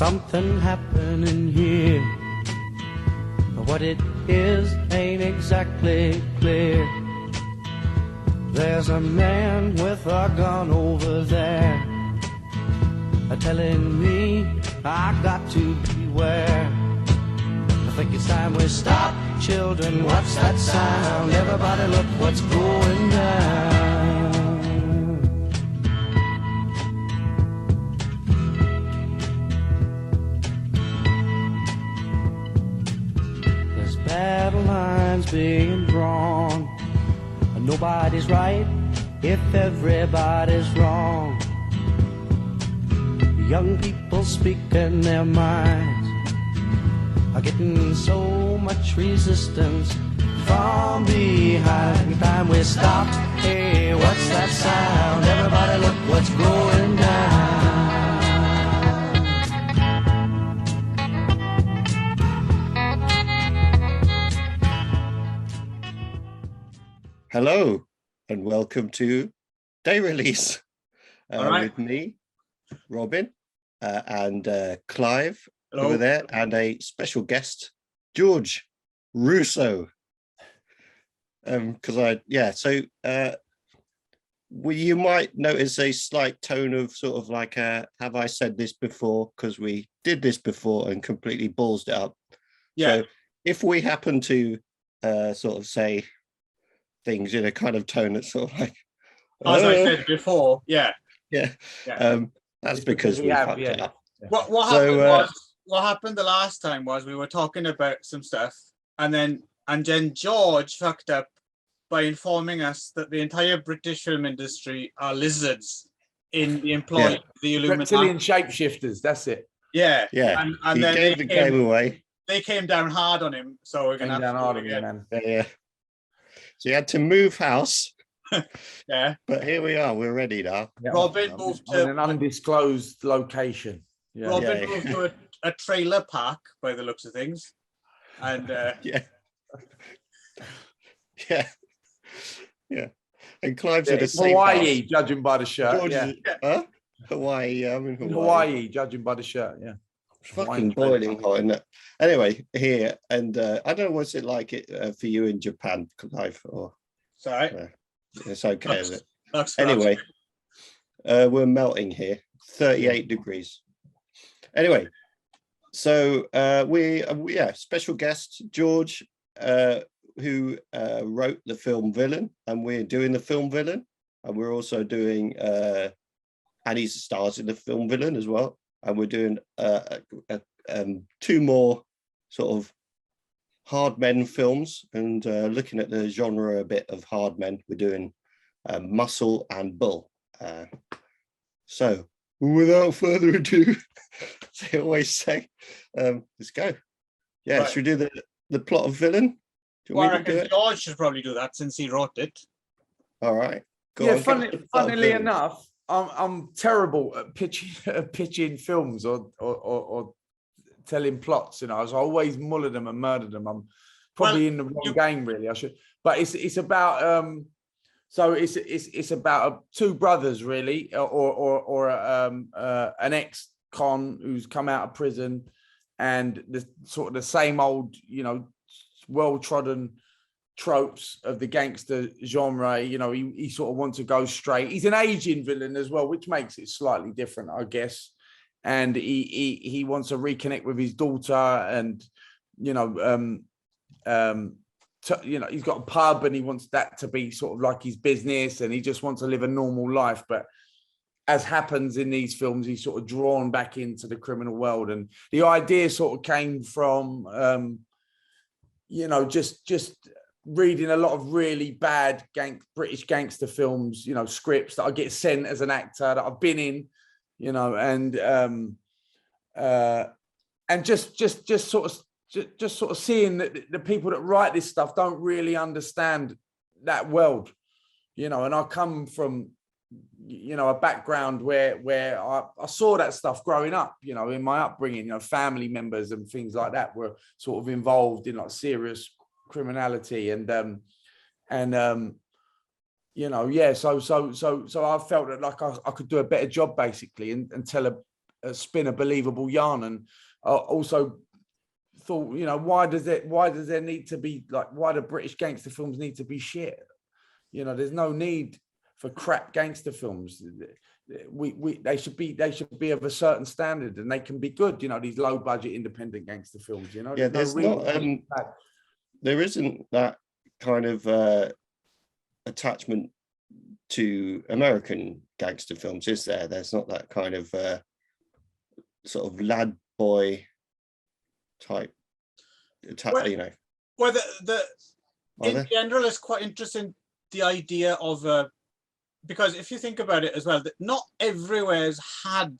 something happening here. But what it is ain't exactly clear. There's a man with a gun over there, telling me I got to beware. I think it's time we stop, children, what's that sound? Everybody look what's going down. There's battle lines being drawn. Nobody's right if everybody's wrong. Young people speaking their minds are getting so much resistance from behind. Time we stopped. Hey, what's that sound? Everybody look what's going down. Hello and welcome to Day Release with me, Robin, and Clive. Hello. Over there, and a special guest, George Russo. You might notice a slight tone of sort of like have I said this before? Because we did this before and completely ballsed it up. Yeah. So if we happen to sort of say things in a kind of tone that's sort of like as I said before, that's because we fucked it up. What happened the last time was we were talking about some stuff, and then George fucked up by informing us that the entire British film industry are lizards in the employ of the Illuminati. Reptilian shapeshifters, that's it. Yeah. And then gave the game away. They came down hard on him, so we're going to have to do it again. Yeah. So you had to move house. Yeah. But here we are, we're ready now. Yeah. Robin moved to an undisclosed location. Yeah. Robin moved to a trailer park by the looks of things. And And Clive's in a safe Hawaii, house. Judging by the shirt. Hawaii, I'm in Hawaii. Hawaii, judging by the shirt, yeah. It's fucking boiling hot, isn't it? Anyway, here, and I don't know what's it like for you in Japan, Clive, or sorry. It's okay, is it? Anyway, we're melting here, 38 degrees. Anyway, so we special guest George, who wrote the film Villain, and we're doing the film Villain, and we're also doing and he stars in the film Villain as well, and we're doing two more sort of hard men films, and looking at the genre a bit of hard men. We're doing Muscle and Bull. So without further ado, as I always say, let's go. Yeah, right. Should we do the plot of Villain? Well, I reckon George should probably do that since he wrote it. All right. Funnily enough, I'm terrible at pitching films or telling plots. You know, I was always muller them and murder them. I'm probably in the wrong game, really. I should, but it's about it's about two brothers, really, or an ex-con who's come out of prison, and the sort of the same old, you know, well-trodden tropes of the gangster genre. You know, he sort of wants to go straight. He's an aging villain as well, which makes it slightly different, I guess. And he wants to reconnect with his daughter, and he's got a pub, and he wants that to be sort of like his business, and he just wants to live a normal life. But as happens in these films, he's sort of drawn back into the criminal world, and the idea sort of came from just reading a lot of really bad British gangster films, you know, scripts that I get sent as an actor that I've been in, you know, and just sort of seeing that the people that write this stuff don't really understand that world, you know. And I come from, you know, a background where I saw that stuff growing up, you know, in my upbringing. You know, family members and things like that were sort of involved in like serious criminality, and so I felt that like I could do a better job basically, and tell spin a believable yarn. And also thought, you know, why does there need to be like, why do British gangster films need to be shit? You know, there's no need for crap gangster films. They should be of a certain standard, and they can be good. You know, these low budget independent gangster films. You know, Yeah, there isn't that kind of attachment to American gangster films, is there? There's not that kind of sort of lad boy type, you know. Well, in general, it's quite interesting, the idea of because if you think about it as well, that not everywhere's had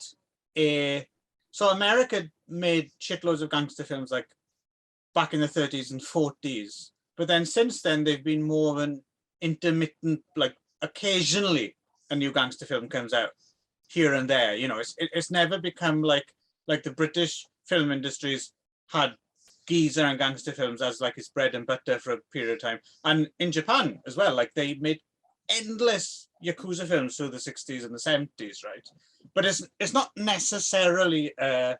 so America made shitloads of gangster films like back in the 30s and 40s, but then since then they've been more of an intermittent, like occasionally a new gangster film comes out here and there. You know, it's never become like the British film industries had geezer and gangster films as like its bread and butter for a period of time. And in Japan as well, like they made endless Yakuza films through the 60s and the 70s, right? But it's not necessarily a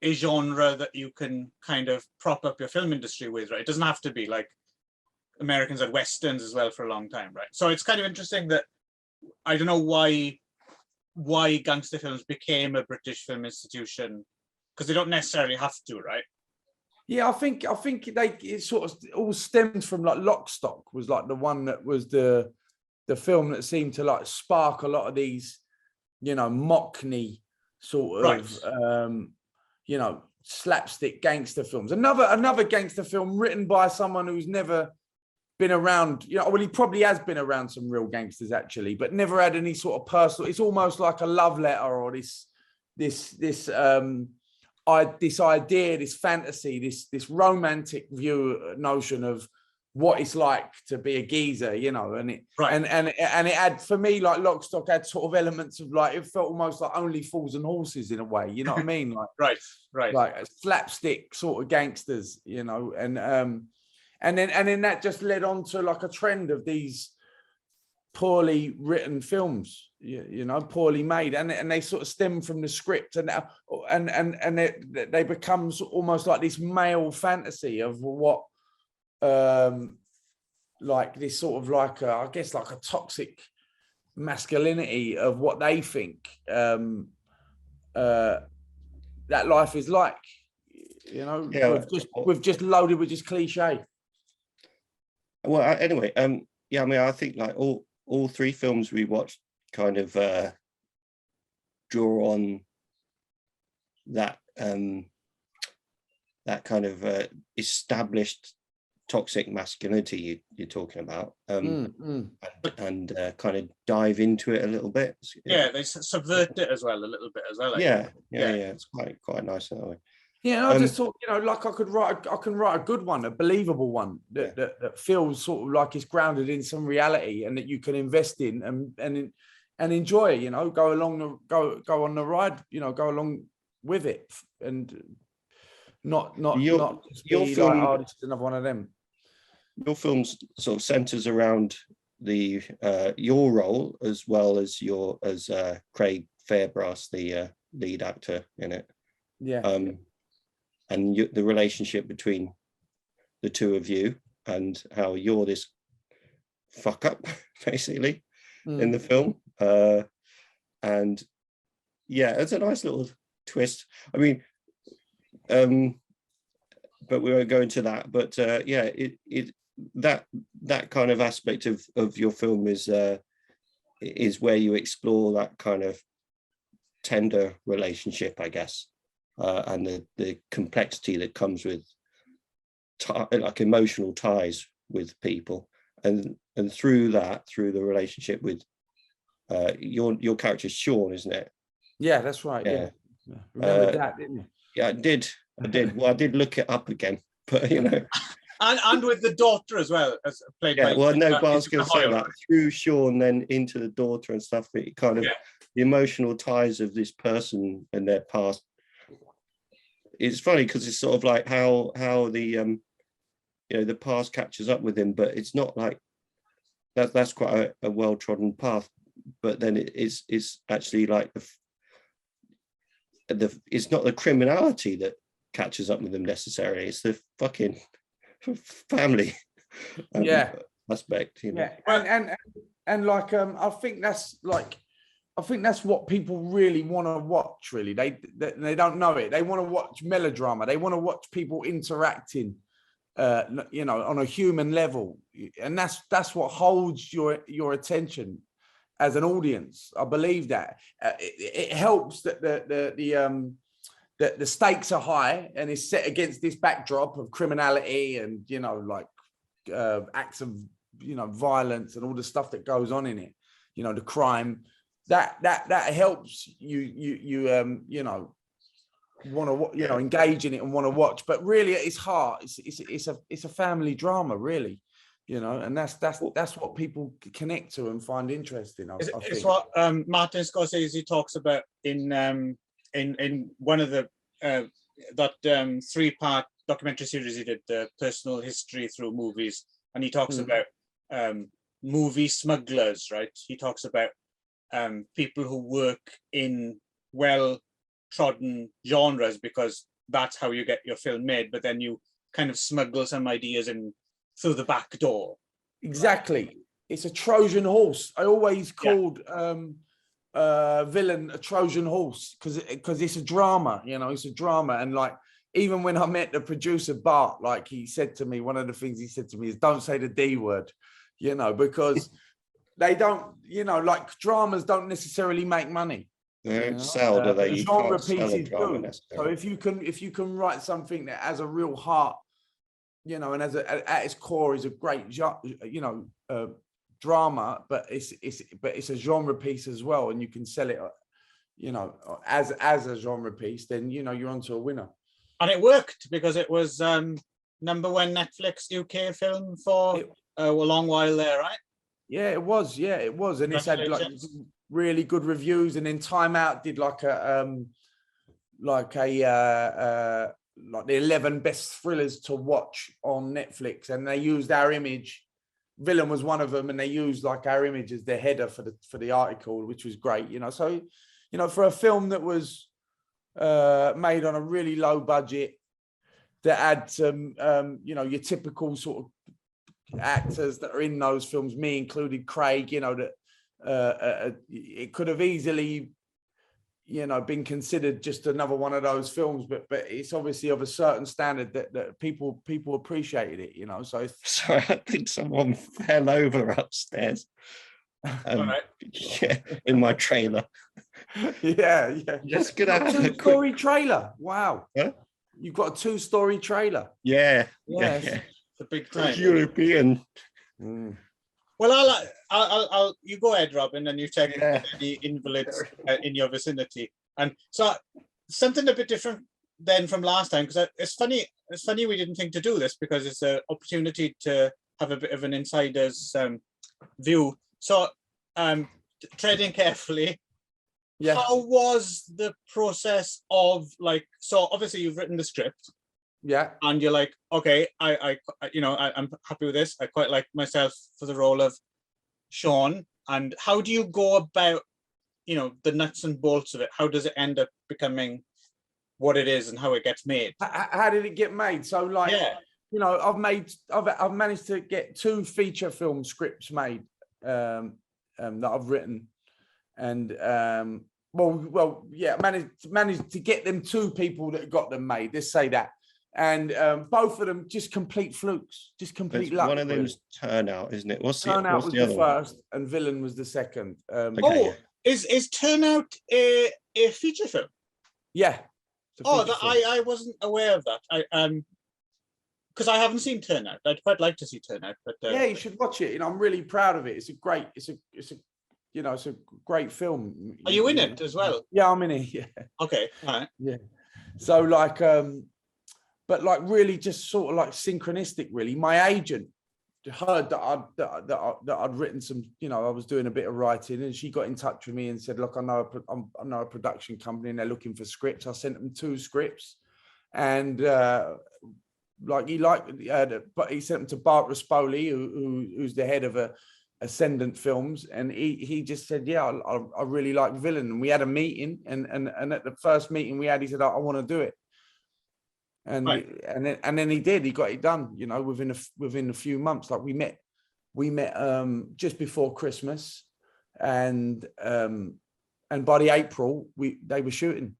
genre that you can kind of prop up your film industry with, right? It doesn't have to be like Americans had Westerns as well for a long time, right? So it's kind of interesting that I don't know why gangster films became a British film institution, because they don't necessarily have to, right? Yeah, I think it sort of all stems from like Lock, Stock was like the one that was the film that seemed to like spark a lot of these, you know, Mockney sort of you know, slapstick gangster films. Another gangster film written by someone who's never been around, you know, well, he probably has been around some real gangsters actually, but never had any sort of personal. It's almost like a love letter, or this idea, this fantasy, this romantic notion of what it's like to be a geezer, you know, and it had, for me, like Lock, Stock had sort of elements of like, it felt almost like Only Fools and Horses in a way, you know what I mean? Like right, like slapstick sort of gangsters, you know, and then that just led on to like a trend of these poorly written films, you know, poorly made, and they sort of stem from the script, and they become almost like this male fantasy of what like this sort of like I guess like a toxic masculinity of what they think that life is like, you know. Yeah, we've just loaded with just cliche. Well, anyway, yeah, I mean, I think like all three films we watched kind of draw on that that kind of established toxic masculinity you're talking about, and kind of dive into it a little bit. Yeah, they subvert it as well a little bit as well. Yeah, it's quite nice that way. Yeah, I just thought, you know, like I can write a good one, a believable one that feels sort of like it's grounded in some reality and that you can invest in and enjoy, you know, go on the ride, you know, go along with it, and not just be film, like, oh, this is another one of them. Your film sort of centers around the your role as well as Craig Fairbrass, the lead actor in it. Yeah. And the relationship between the two of you, and how you're this fuck up basically in the film. And yeah, it's a nice little twist. I mean, but we won't go into that. But yeah, that kind of aspect of your film is where you explore that kind of tender relationship, I guess, and the complexity that comes with like emotional ties with people, and through the relationship with your character Sean, isn't it? Yeah, that's right. Yeah. Remember that, didn't you? Yeah, I did. Well, I did look it up again, but you know. and with the daughter as well, as played by. Well, no, but I was going to say that through Sean, then into the daughter and stuff. It kind of the emotional ties of this person and their past. It's funny because it's sort of like how the you know, the past catches up with him, but it's not like that's quite a well-trodden path. But then it's actually like it's not the criminality that catches up with them necessarily. It's the fucking family aspect, you know. Yeah, and like I think that's what people really want to watch. Really, they don't know it. They want to watch melodrama. They want to watch people interacting, you know, on a human level, and that's what holds your attention as an audience. I believe that it helps that the stakes are high and is set against this backdrop of criminality and, you know, like acts of, you know, violence and all the stuff that goes on in it, you know, the crime that helps you know, want to, you know, engage in it and want to watch. But really it's hard. It's a family drama, really, you know, and that's what people connect to and find interesting. It's what Martin Scorsese talks about in one of the that 3-part documentary series he did, the personal history through movies, and he talks about movie smugglers, right? He talks about people who work in well-trodden genres because that's how you get your film made, but then you kind of smuggle some ideas in through the back door. Exactly. It's a Trojan horse. I always called villain a Trojan horse because it's a drama, you know, it's a drama. And like, even when I met the producer Bart, like he said to me, one of the things he said to me is don't say the D word, you know, because they don't, you know, like dramas don't necessarily make money. They don't sell, do they? You Genre can't sell a pieces drama do. necessarily. So if you can write something that has a real heart, you know, and at its core is a great, you know, drama, but it's a genre piece as well, and you can sell it, you know, as a genre piece, then, you know, you're onto a winner. And it worked because it was #1 Netflix UK film for a long while there, right? Yeah, it was. And it's had like really good reviews. And then Time Out did like the 11 best thrillers to watch on Netflix, and they used our image. Villain was one of them, and they used like our image as the header for the article, which was great, you know. So, you know, for a film that was made on a really low budget, that had some you know, your typical sort of actors that are in those films, me included, Craig, you know, that it could have easily, you know, been considered just another one of those films, but it's obviously of a certain standard that people appreciated it, you know. So sorry, I think someone fell over upstairs. Right. Yeah, in my trailer. yeah. Just gonna have a two-story trailer. Wow. Yeah? You've got a 2-story trailer. Yeah. Yes. It's a big time. European. Well, I'll you go ahead, Robin, and you check any invalids in your vicinity. And so something a bit different then from last time, because it's funny we didn't think to do this because it's an opportunity to have a bit of an insider's view. So treading carefully, how was the process of, like, so obviously you've written the script. Yeah. And you're like, okay, I you know, I'm happy with this. I quite like myself for the role of Sean. And how do you go about, you know, the nuts and bolts of it? How does it end up becoming what it is and how it gets made? How did it get made? So, like, you know, I've managed to get 2 feature film scripts made that I've written, and managed to get them 2 people that got them made. Let's say that. And both of them just complete flukes, just complete luck. One of them's Turnout, isn't it? Turnout was the first, and Villain was the second. Is Turnout a feature film? Yeah. I wasn't aware of that. Because I haven't seen Turnout. I'd quite like to see Turnout, but yeah, you should watch it. You know, I'm really proud of it. It's a great film. Are you in it as well? Yeah, I'm in it. Yeah. Okay. All right. Yeah. So like, but like really just sort of like synchronistic, really. My agent heard that I'd written some, you know, I was doing a bit of writing, and she got in touch with me and said, look, I know a production company and they're looking for scripts. I sent them 2 scripts, and but he sent them to Bart Rispoli, who's the head of Ascendant Films, and he just said, yeah, I really like Villain. And we had a meeting, and at the first meeting we had, he said, I want to do it. And and then he did. He got it done, you know, within a few months. Like we met just before Christmas, and by the April they were shooting.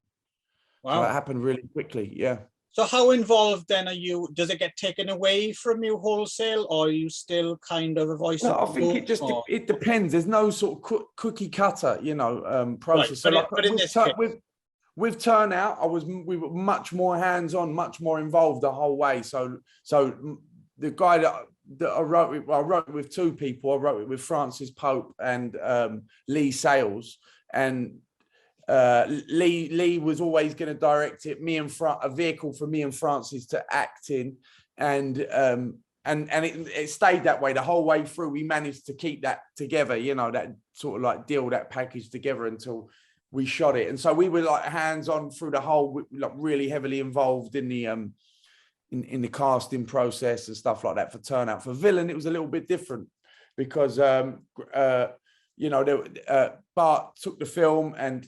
Wow. So that happened really quickly. Yeah. So how involved then are you? Does it get taken away from you wholesale, or are you still kind of a voice? No, I think it just it depends. There's no sort of cookie cutter, you know, process. Right. So But in this case, with Turnout, we were much more hands-on, much more involved the whole way. So the guy that I wrote with two people. I wrote it with Francis Pope and Lee Sales, and Lee was always going to direct it. A vehicle for me and Francis to act in, and it stayed that way the whole way through. We managed to keep that together, you know, that sort of like deal, that package together until we shot it. And so we were like hands on through the whole, like really heavily involved in the in the casting process and stuff like that for Turnout. For Villain, it was a little bit different because you know, Bart took the film, and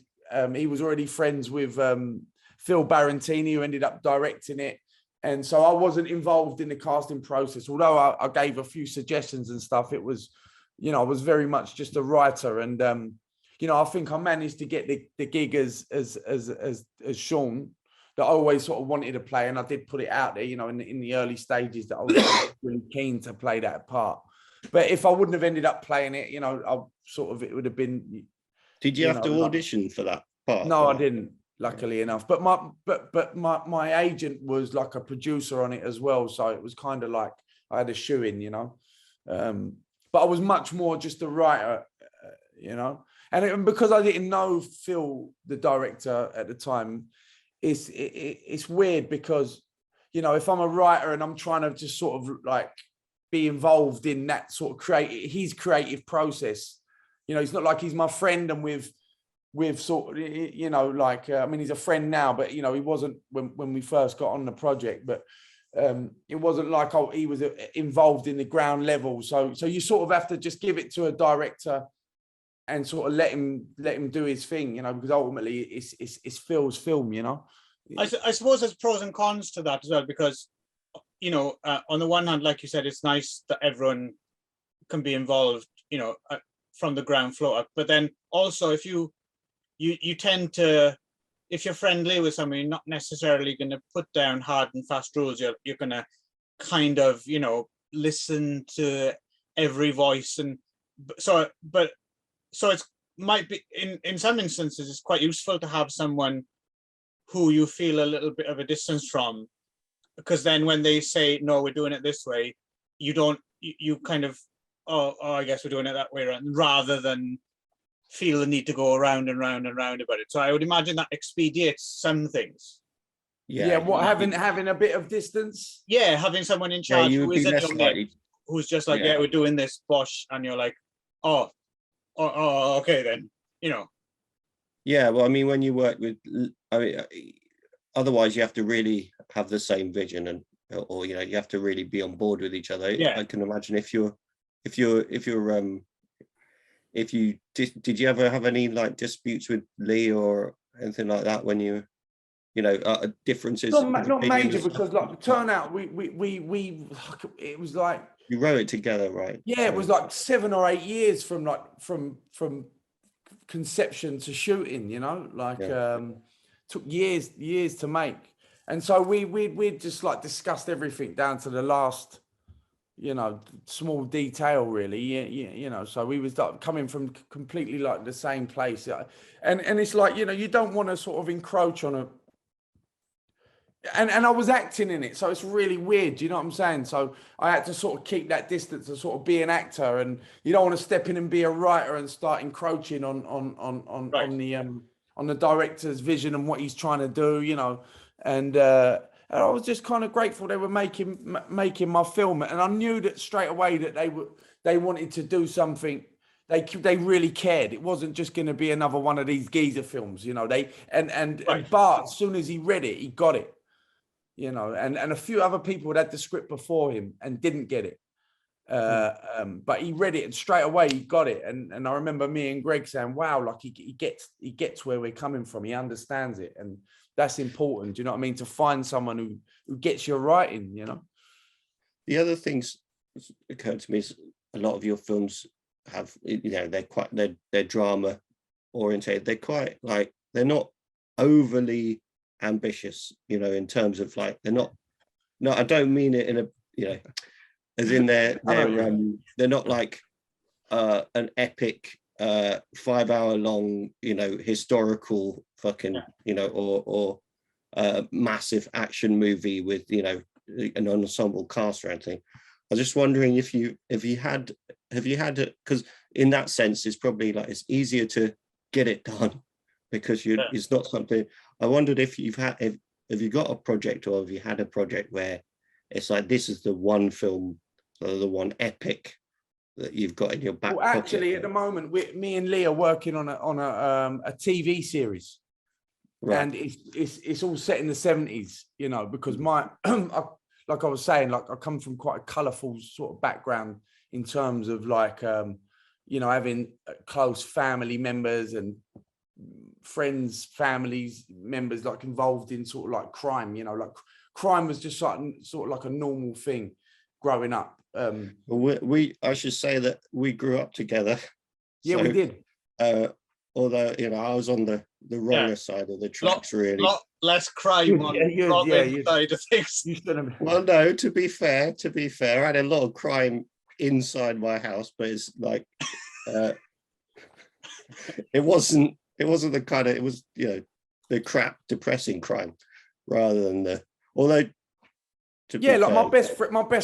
he was already friends with Phil Barantini, who ended up directing it. And so I wasn't involved in the casting process, although I gave a few suggestions and stuff. It was, you know, I was very much just a writer. And, you know, I think I managed to get the gig as Sean, that I always sort of wanted to play. And I did put it out there, you know, in the early stages, that I was really keen to play that part. But if I wouldn't have ended up playing it, you know, it would have been. Did you have to audition for that part? No, I didn't, luckily enough. But my agent was like a producer on it as well, so it was kind of like I had a shoe in, you know. But I was much more just a writer, you know. And because I didn't know Phil, the director at the time, it's weird because, you know, if I'm a writer and I'm trying to just sort of like be involved in that sort of his creative process. You know, it's not like he's my friend and we've sort of, you know, like, I mean, he's a friend now, but, you know, he wasn't when we first got on the project, but it wasn't like he was involved in the ground level. So you sort of have to just give it to a director and sort of let him do his thing, you know, because ultimately it's Phil's film, you know. I suppose there's pros and cons to that as well, because, you know, on the one hand, like you said, it's nice that everyone can be involved, you know, from the ground floor up. But then also, if you tend to, if you're friendly with somebody, you're not necessarily going to put down hard and fast rules. You're going to kind of, you know, listen to every voice, and so it might be in some instances it's quite useful to have someone who you feel a little bit of a distance from, because then when they say, no, we're doing it this way, you kind of, oh, I guess we're doing it that way, rather than feel the need to go around and round and round about it. So I would imagine that expedites some things. Yeah, what, having a bit of distance? Yeah, having someone in charge who's just like, yeah, we're doing this, bosh, and you're like, oh, okay then, you know. Yeah, well, I mean, when you work with, I mean, otherwise you have to really have the same vision, and or you know, you have to really be on board with each other. Yeah. I can imagine if you did you ever have any like disputes with Lee or anything like that when you know, differences? Not major, because like Turnout, we it was like you wrote it together, right? Yeah, it was like 7 or 8 years from conception to shooting, you know, like took years to make. And so we just like discussed everything down to the last, you know, small detail, really. You know, so we was like coming from completely like the same place. And it's like, you know, you don't want to sort of encroach on a, and I was acting in it, so it's really weird. Do you know what I'm saying? So I had to sort of keep that distance and sort of be an actor, and you don't want to step in and be a writer and start encroaching on the director's vision and what he's trying to do, you know. And I was just kind of grateful they were making my film, and I knew that straight away that they wanted to do something. They really cared. It wasn't just going to be another one of these geezer films, you know. And Bart, as soon as he read it, he got it. You know, and a few other people had the script before him and didn't get it. But he read it and straight away he got it. And I remember me and Greg saying, wow, like he gets where we're coming from. He understands it. And that's important. Do you know what I mean? To find someone who gets your writing, you know? The other things occurred to me is a lot of your films have, you know, they're drama orientated. They're quite like, they're not overly ambitious, you know, in terms of like, they're not, no, I don't mean it in a, you know, as in they're not like an epic 5 hour long, you know, historical fucking, you know, or massive action movie with, you know, an ensemble cast or anything. I was just wondering if you had it, because in that sense it's probably like it's easier to get it done because it's not something. I wondered if you got a project, or have you had a project where it's like this is the one film or the one epic that you've got in your back pocket? Actually, at the moment, me and Lee are working on a TV series, right. And it's all set in the 70s, you know, because like I was saying, like I come from quite a colourful sort of background in terms of like, you know, having close family members and friends, families, members like involved in sort of like crime, you know, like crime was just sort of like a normal thing growing up. I should say that we grew up together. Yeah, so, we did. Although, you know, I was on the wronger side of the tracks, really. Lot less crime on side of things. Well, no, to be fair, I had a lot of crime inside my house, but it's like it wasn't the kind of, it was, you know, the crap, depressing crime rather than the, although yeah, like my best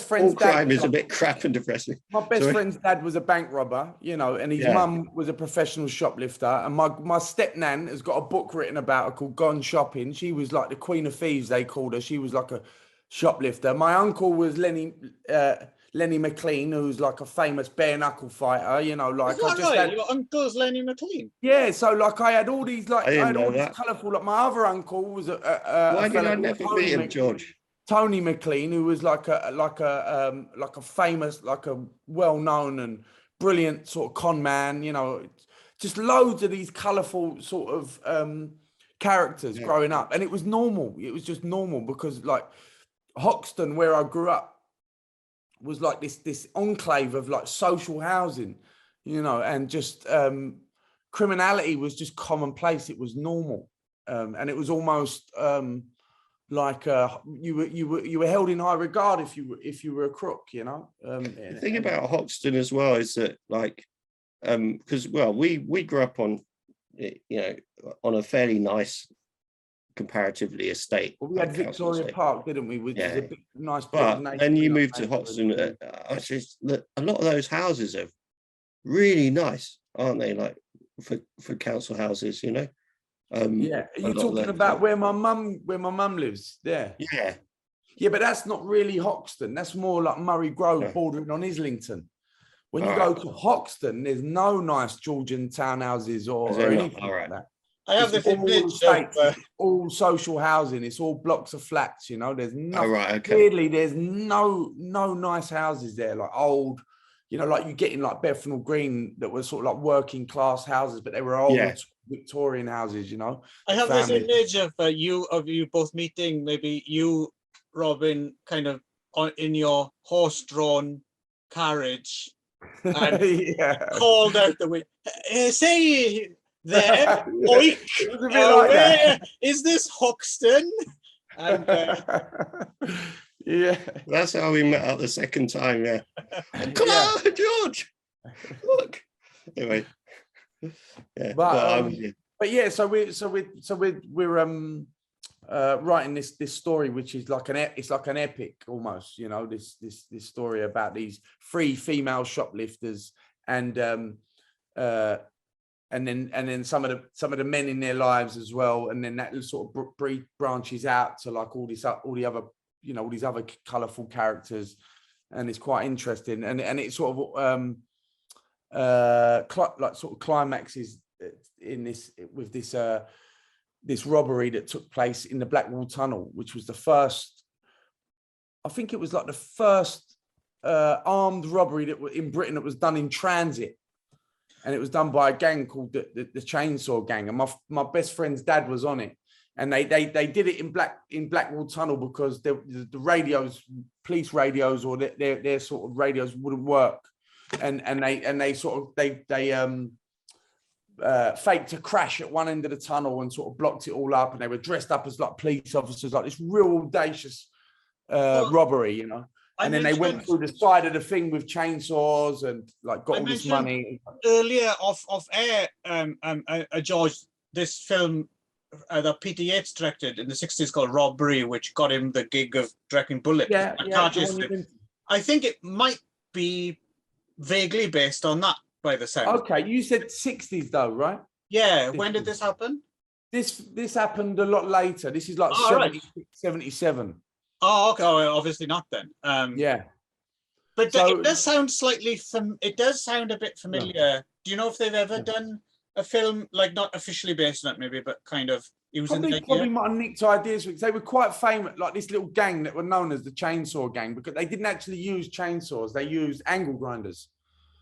friend's dad. Crime is a bit crap and depressing. My best friend's dad was a bank robber, you know, and his mum was a professional shoplifter. And my stepnan has got a book written about her called Gone Shopping. She was like the Queen of Thieves, they called her. She was like a shoplifter. My uncle was Lenny McLean, who's like a famous bare knuckle fighter, you know, like is that right? Your uncle's Lenny McLean? Yeah, so like I had all these colourful, like my other uncle was why did I never meet him, George? Tony McLean, who was like a famous, like a well-known and brilliant sort of con man, you know, just loads of these colourful sort of characters growing up. And it was normal. It was just normal because like Hoxton, where I grew up, was like this enclave of like social housing, you know, and just criminality was just commonplace. It was normal. And it was almost like you were held in high regard if you were a crook, you know. The thing about Hoxton as well is that like because we grew up on, you know, on a fairly nice comparatively estate. Well, we had Victoria Park, didn't we? Which is a big, nice. But then you moved to Hoxton. A lot of those houses are really nice, aren't they? Like for council houses, you know. Yeah, are you talking about where my mum lives? There. Yeah, but that's not really Hoxton. That's more like Murray Grove, bordering on Islington. When you go to Hoxton, there's no nice Georgian townhouses or anything like that. I have this image of all social housing. It's all blocks of flats. You know, there's no weirdly there's no nice houses there, like old. You know, like you get in like Bethnal Green that were sort of like working class houses, but they were old Victorian houses, you know. I have this image of you both meeting, maybe you, Robin, kind of in your horse-drawn carriage and called out the way, say there, oik, is this Hoxton? And yeah, that's how we met up the second time. Yeah, come on, George. Look. Anyway, yeah. But yeah, so we're writing this story, which is like an epic almost. You know, this story about these 3 female shoplifters and then some of the men in their lives as well, and then that sort of branches out to like all these other, you know, all these other colourful characters, and it's quite interesting, and it sort of like sort of climaxes in this with this robbery that took place in the Blackwall Tunnel, which was the first, I think it was like the first armed robbery that in Britain that was done in transit, and it was done by a gang called the Chainsaw Gang, and my best friend's dad was on it, and they did it in Blackwall Tunnel because the radios, police radios, or their sort of radios wouldn't work, and they faked a crash at one end of the tunnel and sort of blocked it all up, and they were dressed up as like police officers, like this real audacious robbery, you know. And then they went through the side of the thing with chainsaws and like got all this money. Earlier off air, George, this film that Peter Yates directed in the 60s called Robbery, which got him the gig of directing Bullet. Yeah. I think it might be vaguely based on that by the sound. Okay, you said 60s though, right? Yeah, when did this happen? This happened a lot later. This is like 77. Oh, okay. Oh, obviously not then. Yeah. But so, it does sound slightly, it does sound a bit familiar. Yeah. Do you know if they've ever done a film, like not officially based on it maybe, but kind of using the idea? Probably might have nicked ideas. They were quite famous, like this little gang that were known as the Chainsaw Gang, because they didn't actually use chainsaws. They used angle grinders.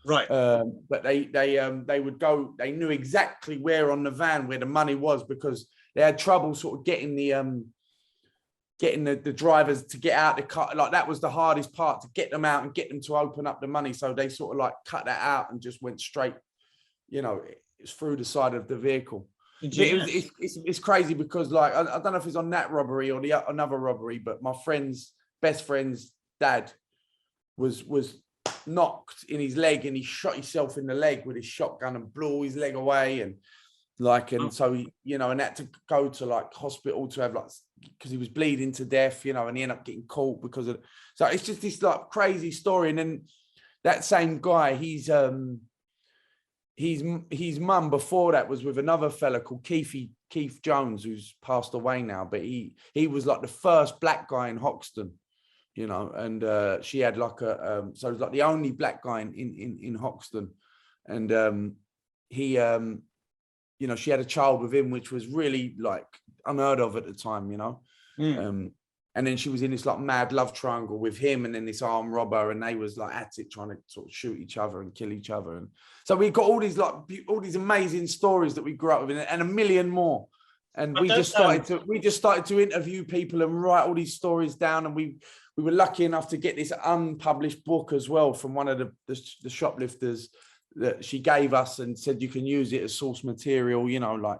Right. But they would go, they knew exactly where on the van where the money was, because they had trouble sort of getting the drivers to get out the car. Like that was the hardest part, to get them out and get them to open up the money. So they sort of like cut that out and just went straight, you know, it's through the side of the vehicle. It's crazy because like, I don't know if it's on that robbery or another robbery, but my best friend's dad was knocked in his leg, and he shot himself in the leg with his shotgun and blew his leg away, and so he, you know, and had to go to like hospital to have like, because he was bleeding to death, you know, and he ended up getting caught because of, so it's just this like crazy story. And then that same guy, his mum before that was with another fella called Keith Jones, who's passed away now, but he was like the first black guy in Hoxton, you know, and she had like so it was like the only black guy in Hoxton, and he you know, she had a child with him, which was really like unheard of at the time, you know. And then she was in this like mad love triangle with him, and then this armed robber, and they was like at it trying to sort of shoot each other and kill each other. And so we got all these amazing stories that we grew up with, and a million more. And we just started to interview people and write all these stories down. And we were lucky enough to get this unpublished book as well from one of the shoplifters that she gave us, and said you can use it as source material, you know, like,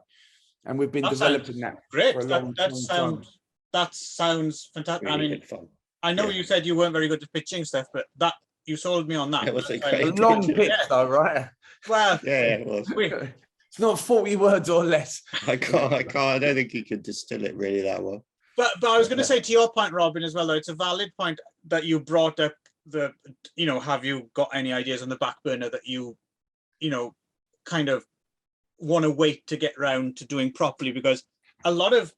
and we've been developing that great. For a long time. That sounds fantastic. Really, I mean, fun. I know you said you weren't very good at pitching stuff, but that you sold me on that. It was a long pitch though, right? Well, yeah, it was. It's not 40 words or less. I can't. I don't think you could distill it really that well. But I was going to say, to your point, Robin, as well, though, it's a valid point that you brought up you know, have you got any ideas on the back burner that you know, kind of want to wait to get round to doing properly? Because a lot of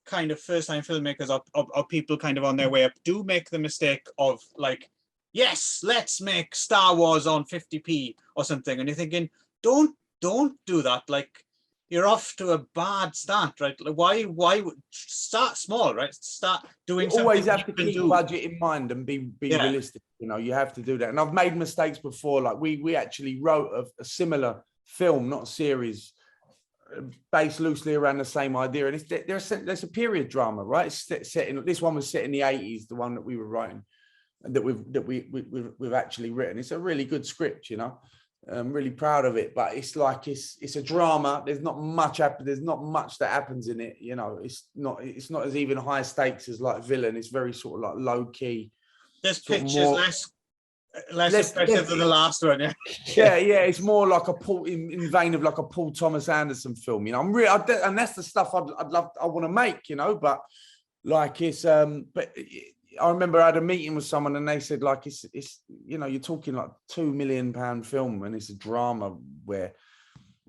kind of first-time filmmakers or people kind of on their way up do make the mistake of like, yes, let's make Star Wars on 50p or something, and you're thinking, don't do that. Like, you're off to a bad start, right? Like, why start small, right? Start doing something. You always have to keep budget in mind and be realistic. You know, you have to do that. And I've made mistakes before. Like we actually wrote a similar film, not a series, based loosely around the same idea. And there's a period drama, right? It's set in, this one was set in the 80s, the one that we were writing, and that we've actually written. It's a really good script, you know. I'm really proud of it, but it's like it's a drama. There's not much that happens in it, you know. It's not as even high stakes as like Villain. It's very sort of like low key. This picture's less impressive than the last one, yeah. Yeah. It's more like in vein of like a Paul Thomas Anderson film, you know. And that's the stuff I want to make, you know. But like it's but I remember I had a meeting with someone, and they said like it's you know, you're talking like £2 million film, and it's a drama where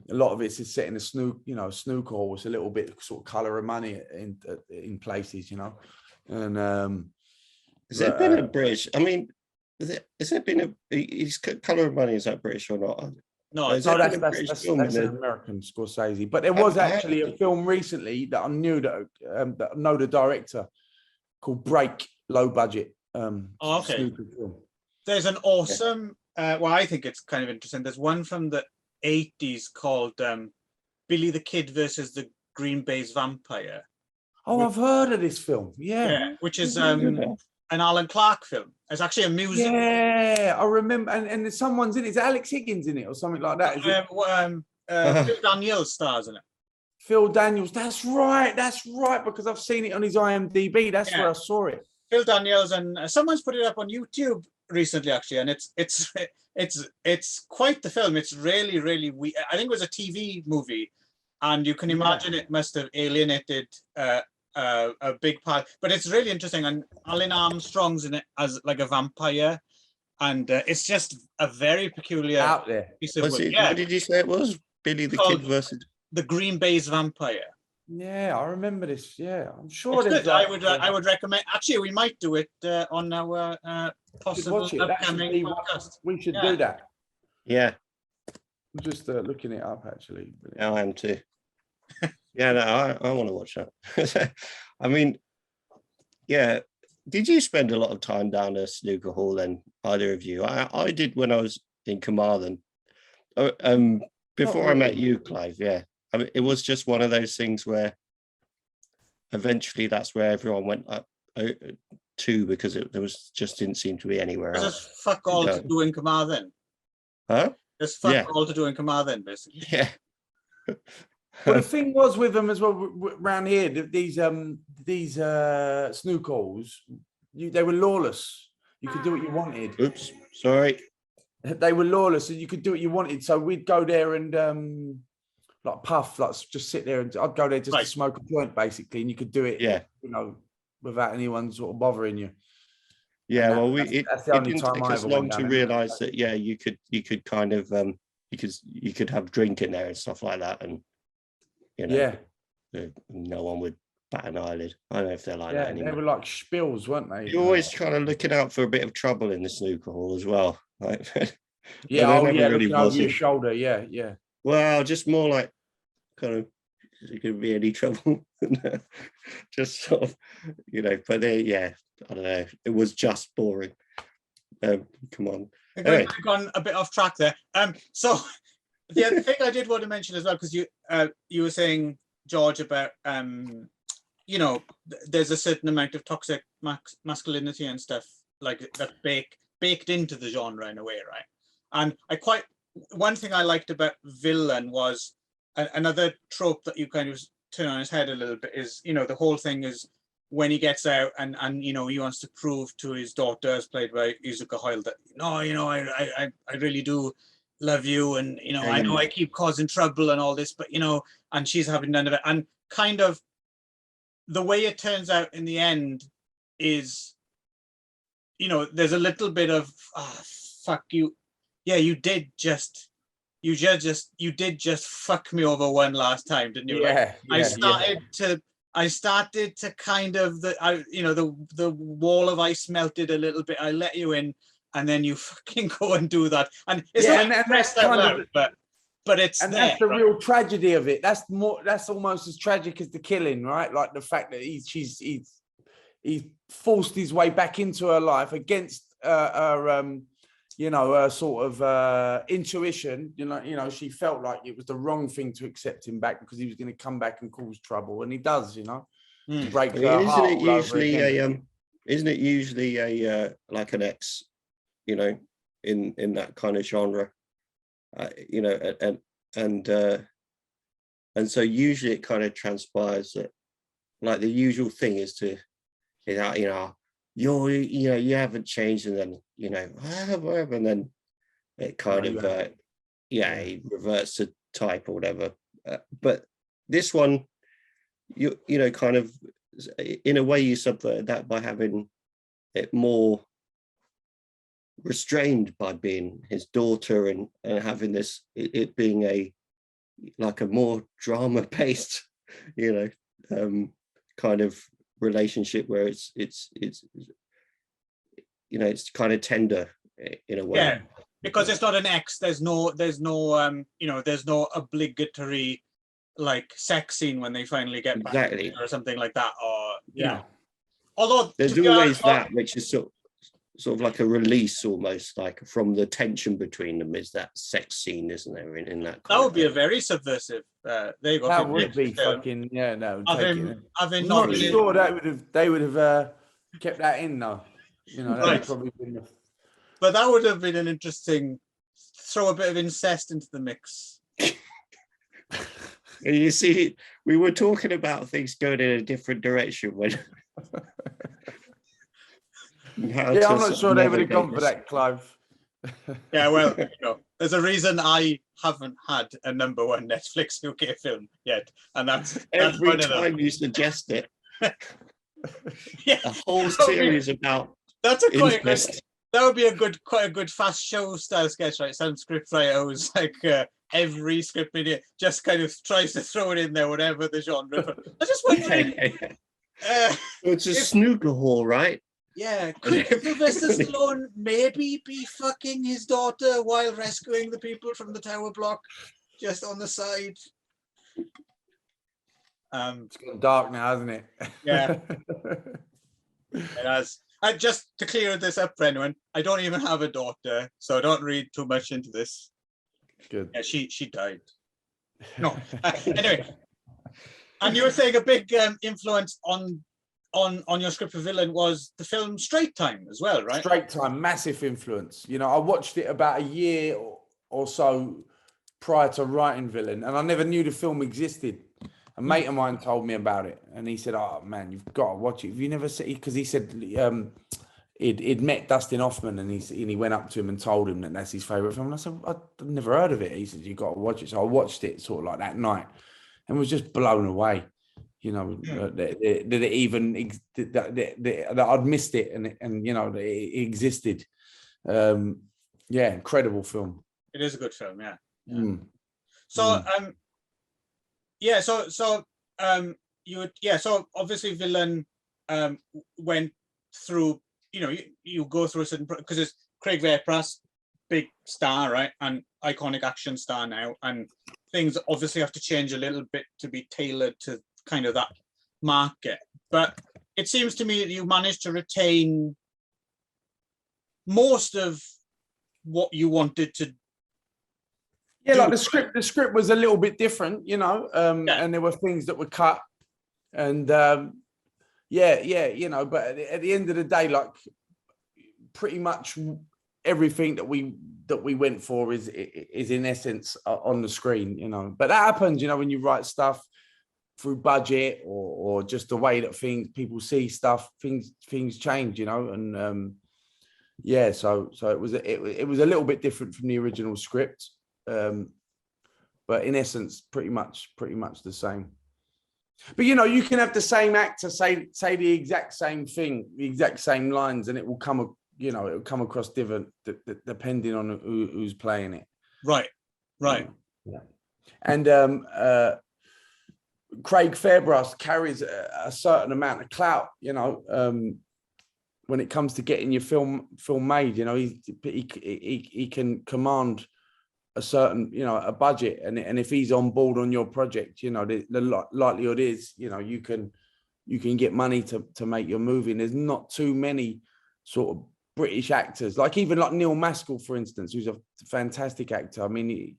a lot of it is set in a snooker hall. It's a little bit sort of colour of money in places, you know. And has there been a British? I mean, has there been is Colour of Money, is that British or not? No, that's an American Scorsese. But there was actually a film recently that I knew that I know the director, called Break, low budget. Okay. Film. There's an awesome, well, I think it's kind of interesting. There's one from the 80s called Billy the Kid versus the Green Bay's Vampire. Oh, I've heard of this film. Yeah. Which is an Alan Clark film. It's actually a musical. Yeah, I remember. And there's someone's in it. Is Alex Higgins in it or something like that? Is it? Phil Daniels stars in it. Phil Daniels. That's right. Because I've seen it on his IMDb. That's where I saw it. Phil Daniels, and someone's put it up on YouTube recently, actually, and it's quite the film. It's really, really weird. I think it was a TV movie, and you can imagine it must have alienated a big part. But it's really interesting, and Alan Armstrong's in it as like a vampire, and it's just a very peculiar out there piece of work. What did you say it was? Billy the Kid versus the Green Bay's Vampire. Yeah, I remember this. Yeah, I'm sure. It's good. I would recommend. Actually, we might do it on our possible upcoming podcast. We should do that. Yeah. I'm just looking it up, actually. Yeah, I am too. Yeah, no, I want to watch that. I mean, yeah. Did you spend a lot of time down at snooker hall then, either of you? I did when I was in Carmarthen. Before I met you, Clive, yeah. I mean, it was just one of those things where eventually that's where everyone went up to, because there was just didn't seem to be anywhere else. There's fuck all to do in Carmarthen. Huh? There's fuck all to do in Carmarthen, basically. Yeah. Well, the thing was with them as well around here, these snooker halls, they were lawless. You could do what you wanted. Oops, sorry. They were lawless, and you could do what you wanted. So we'd go there and like puff, like just sit there, and I'd go there just to smoke a joint, basically, and you could do it, you know, without anyone sort of bothering you. Yeah, well, it didn't take us long to realise that. Yeah, you could kind of you could have drink in there and stuff like that, and you know, no one would bat an eyelid. I don't know if they're like that anymore. They were like spills, weren't they? You're always kind of looking out for a bit of trouble in the snooker hall as well. Like, looking over your shoulder, yeah. Well, just more like kind of, there could be any trouble. Just sort of, you know, but I don't know. It was just boring. Come on. I've gone a bit off track there. So the other thing I did want to mention as well, because you were saying, George, about you know, there's a certain amount of toxic masculinity and stuff like that baked into the genre in a way, right? And one thing I liked about Villain was another trope that you kind of turn on his head a little bit is, you know, the whole thing is when he gets out and you know, he wants to prove to his daughter, as played by Izuka Hoyle, that I really do love you, and you know, I know I keep causing trouble and all this, but you know, and she's having none of it. And kind of the way it turns out in the end is, you know, there's a little bit of fuck you. Yeah, you did just fuck me over one last time, didn't you? I started to kind of the wall of ice melted a little bit. I let you in, and then you fucking go and do that. And it's that's the real tragedy of it. That's almost as tragic as the killing, right? Like the fact that he's forced his way back into her life against her sort of intuition. You know, she felt like it was the wrong thing to accept him back because he was going to come back and cause trouble, and he does. You know, break her heart. Isn't it usually a like an ex? You know, in that kind of genre, you know, and so usually it kind of transpires that, like, the usual thing is to, you know, you haven't changed, and then, you know, whatever, and then it kind of he reverts to type or whatever. But this one, you know, kind of in a way you subvert that by having it more restrained by being his daughter, and having this it being a more drama based, you know, kind of relationship where it's you know, it's kind of tender in a way. Yeah, because it's not an ex. There's no you know, there's no obligatory like sex scene when they finally get back or something like that. Or you know, although there's always that which is sort of like a release, almost like from the tension between them, is that sex scene, isn't there? In that, that would be a very subversive. There you go. That would be fucking no. I'm not sure they would have kept that in though. You know, that would probably been. But that would have been an interesting. Throw a bit of incest into the mix. You see, we were talking about things going in a different direction when. Yeah, I'm not sure they would have gone for that, Clive. Yeah, well, there's a reason I haven't had a #1 Netflix UK film yet, and that's every time you suggest it. Yeah, a whole series about. That's that would be quite a good fast show style sketch, right? Some script writer who's like every script video just kind of tries to throw it in there, whatever the genre. But I just wondering. It's a snooker hall, right? Yeah, could Sylvester Stallone maybe be fucking his daughter while rescuing the people from the tower block, just on the side? It's gone dark now, hasn't it? Yeah, it has. Just to clear this up for anyone, I don't even have a daughter, so don't read too much into this. Good. Yeah, she died. No. Anyway, and you were saying a big influence on your script for Villain was the film Straight Time as well, right? Straight Time, massive influence. You know, I watched it about a year or so prior to writing Villain, and I never knew the film existed. A mate of mine told me about it, and he said, "Oh man, you've got to watch it. Have you never seen?" Because he said he'd met Dustin Hoffman, and he went up to him and told him that that's his favorite film. And I said, "I've never heard of it." He said, "You've got to watch it." So I watched it sort of like that night, and was just blown away. You know, that it even that I'd missed it, and you know that it existed. Yeah, incredible film. It is a good film, yeah. Mm. So so obviously Villain went through, you go through a certain, because it's Craig Verpras, big star, right, and iconic action star now, and things obviously have to change a little bit to be tailored to kind of that market, but it seems to me that you managed to retain most of what you wanted to. Yeah, like the script was a little bit different, and there were things that were cut, and but at the end of the day, like pretty much everything that we went for is in essence on the screen, but that happens, when you write stuff through budget or just the way that people see stuff, things change, and so it was a little bit different from the original script. But in essence, pretty much the same. But you can have the same actor say the exact same thing, the exact same lines, and it will come across different depending on who's playing it. Right. Yeah. And Craig Fairbrass carries a certain amount of clout, when it comes to getting your film made. He can command a certain, a budget, and if he's on board on your project, the likelihood is, you can get money to make your movie. And there's not too many sort of British actors, like even like Neil Maskell, for instance, who's a fantastic actor. I mean,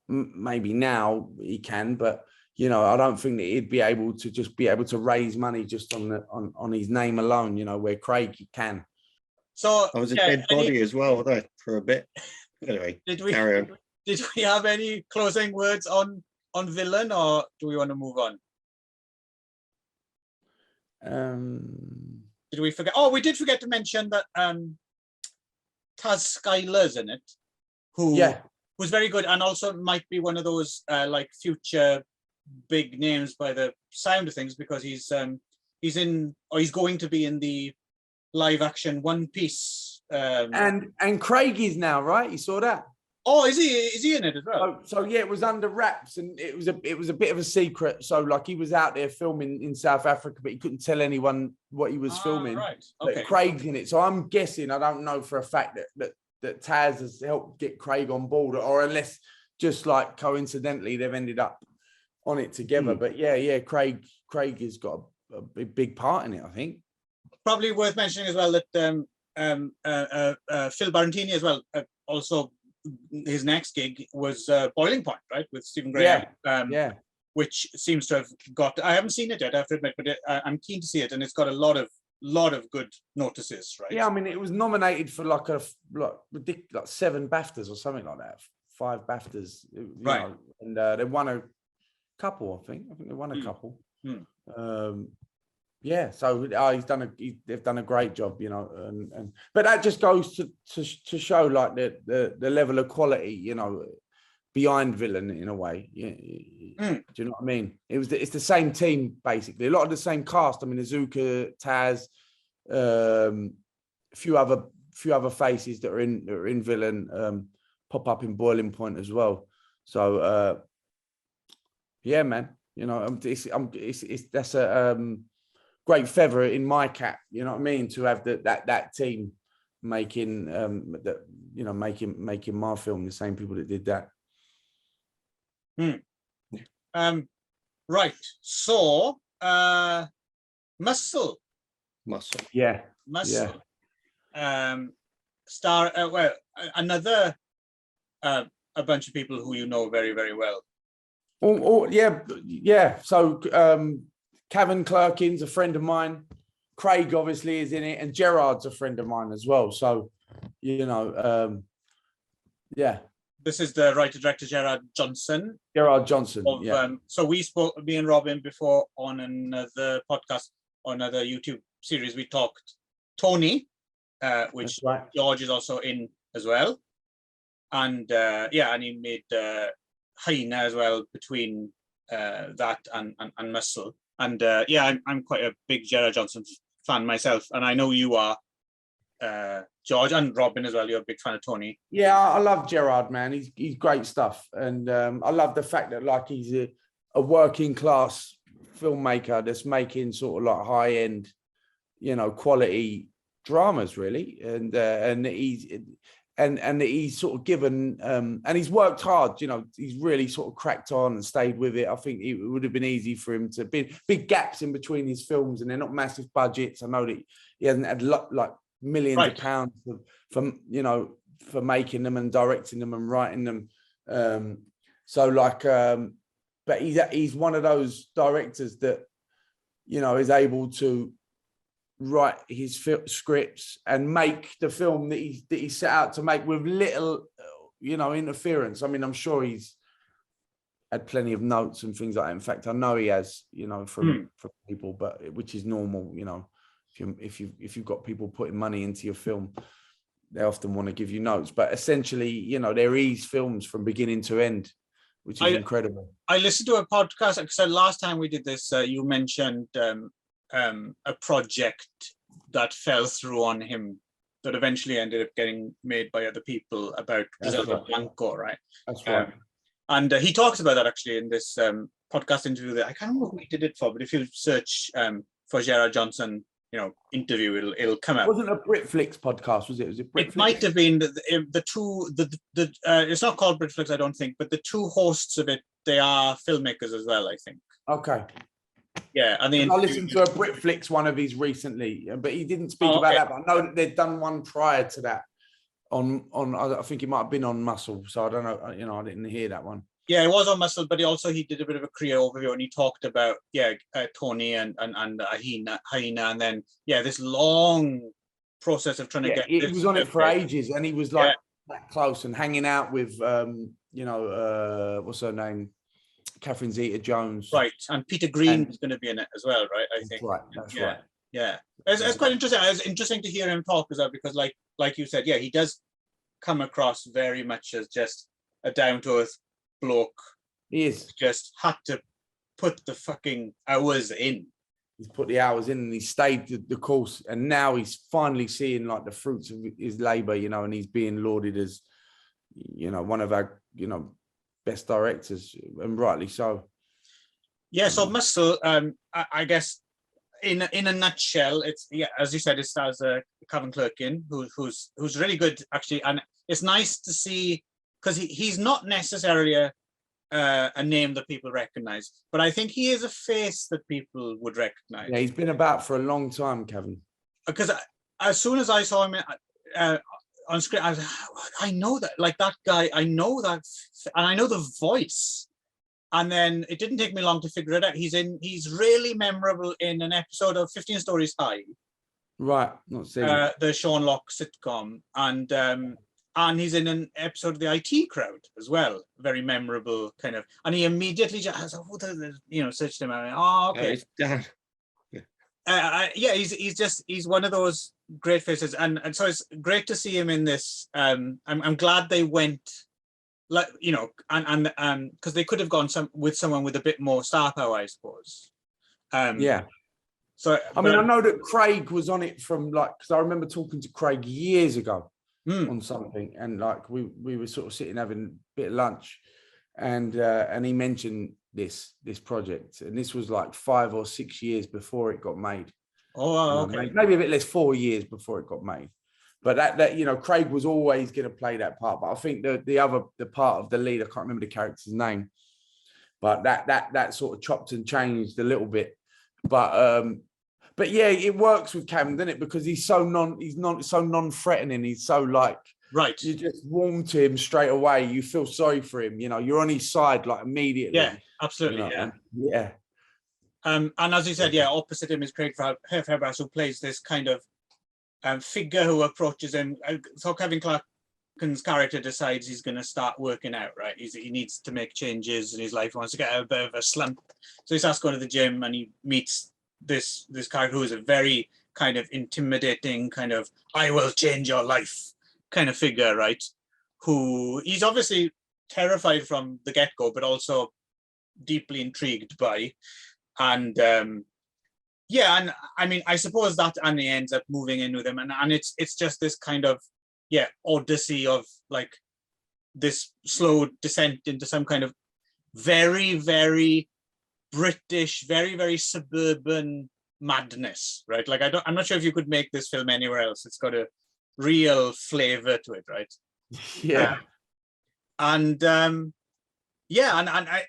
maybe now he can, but I don't think that he'd be able to raise money just on his name alone. Where Craig can. So I was a dead body as well, though, for a bit. Anyway, carry on. Did we have any closing words on Villain, or do we want to move on? Did we forget? Oh, we did forget to mention that Taz Skylar's in it, who was very good, and also might be one of those like future big names by the sound of things, because he's going to be in the live action One Piece. And Craig is now, right? You saw that? Oh, is he in it as well? So yeah, it was under wraps, and it was a bit of a secret. So like he was out there filming in South Africa, but he couldn't tell anyone what he was filming. Right. Okay. But Craig's in it, so I'm guessing, I don't know for a fact that Taz has helped get Craig on board, or unless just like coincidentally they've ended up on it together. But yeah, Craig has got a big part in it, I think. probably worth mentioning as well that Phil Barantini as well. Also, his next gig was Boiling Point, right, with Stephen Graham. Yeah. Which seems to have got. I haven't seen it yet, I have to admit, but I'm keen to see it, and it's got a lot of good notices, right? Yeah, I mean, it was nominated for like ridiculous, like 7 BAFTAs or something like that, 5 BAFTAs, right? Know, and they won a couple, I think they won a couple. Yeah, so they've done a great job, you know, and but that just goes to show like the level of quality, you know, behind Villain in a way. Yeah, do you know what I mean? It's the same team basically, a lot of the same cast. I mean, Azuka, Taz, a few other faces that are in Villain pop up in Boiling Point as well. So yeah, man, you know, that's a great feather in my cap. You know what I mean? To have that team making making my film, the same people that did that. Right. So Muscle. Yeah. Muscle. Yeah. Well, another a bunch of people who you know very, very well. Yeah. So Kevin Clerkin's a friend of mine. Craig obviously is in it, and Gerard's a friend of mine as well. So, you know, yeah. This is the writer-director Gerard Johnson. Gerard Johnson. So we spoke, me and Robin, before on another podcast, on another YouTube series. We talked Tony, which George is also in as well, and and he made Hyena as well between that and Muscle. And I'm quite a big Gerard Johnson fan myself, and I know you are. George and Robin as well. You're a big fan of Tony. Yeah, I love Gerard, man. He's great stuff, and I love the fact that like he's a working class filmmaker that's making sort of like high end, you know, quality dramas really, and he's sort of given and he's worked hard. You know, he's really sort of cracked on and stayed with it. I think it would have been easy for him to be big gaps in between his films, and they're not massive budgets. I know that he hasn't had like millions of pounds for making them and directing them and writing them. But he's one of those directors that, you know, is able to write his scripts and make the film that he set out to make with little, you know, interference. I mean, I'm sure he's had plenty of notes and things like that. In fact, I know he has, you know, from people, but which is normal, you know. If you've got people putting money into your film, they often want to give you notes. But essentially, you know, they're his films from beginning to end, which is incredible. I listened to a podcast, like I said, last time we did this, you mentioned a project that fell through on him that eventually ended up getting made by other people about Griselda Blanco, right? That's right. And he talks about that actually in this podcast interview that I can't remember who he did it for, but if you search for Gerard Johnson, you know, interview, it'll come out. It wasn't a Britflix podcast, was it? Was it Britflix? It might have been the two. It's not called Britflix, I don't think, but the two hosts of it, they are filmmakers as well, I think. Okay. Yeah, and I listened to a Britflix one of his recently, but he didn't speak about that. But I know that they'd done one prior to that on. I think it might have been on Muscle, so I don't know. You know, I didn't hear that one. Yeah, it was on Muscle, but he did a bit of a career overview, and he talked about Tony and Hyena, and then this long process of trying to get. He was on it for ages, and he was like that close and hanging out with what's her name, Catherine Zeta-Jones, right? And Peter Green was going to be in it as well, right? I think. That's right. Yeah, it's quite interesting. It's interesting to hear him talk as well, because like you said, he does come across very much as just a down-to-earth bloke. He is. Just had to put the fucking hours in. He's put the hours in, and he stayed the course, and now he's finally seeing like the fruits of his labor, you know, and he's being lauded as, you know, one of our, you know, best directors, and rightly so. Yeah, so Muscle, I guess in a nutshell, it's as you said, it stars Kevin Clerkin, who's really good actually, and it's nice to see, because he's not necessarily a name that people recognize, but I think he is a face that people would recognize. Yeah, he's been about for a long time, Kevin. because as soon as I saw him on screen, I know that, like, that guy, I know that, and I know the voice. And then it didn't take me long to figure it out. He's really memorable in an episode of 15 Stories High. Right, not seeing the Sean Locke sitcom, and he's in an episode of the IT Crowd as well. Very memorable kind of. And he immediately just, searched him out. Oh, okay. Yeah, he's one of those great faces, and so it's great to see him in this. I'm glad they went, like, and because they could have gone with someone with a bit more star power, I suppose. Yeah. So I mean, I know that Craig was on it from, like, because I remember talking to Craig years ago on something, and like we were sort of sitting having a bit of lunch, and he mentioned this project, and this was like 5 or 6 years before it got made. Oh, okay. Maybe a bit less, 4 years before it got made. But that Craig was always going to play that part. But I think the part of the lead, I can't remember the character's name, but that sort of chopped and changed a little bit. But yeah, it works with Cam, doesn't it? Because he's so non-threatening. He's so, like, right. You just warm to him straight away. You feel sorry for him. You're on his side, like, immediately. Yeah, absolutely. Yeah. And as you said, opposite him is Craig Fairbrass, who plays this kind of figure who approaches him. So Kevin Clarken's character decides he's going to start working out, right? He needs to make changes in his life. He wants to get out of a bit of a slump. So he starts going to the gym, and he meets this character who is a very kind of intimidating, kind of, I will change your life kind of figure, right? Who he's obviously terrified from the get-go, but also deeply intrigued by. And and I mean, I suppose that, and he ends up moving in with him, and it's just this kind of odyssey of, like, this slow descent into some kind of very, very British, very, very suburban madness, right? Like, I'm not sure if you could make this film anywhere else. It's got a real flavor to it, right? Yeah.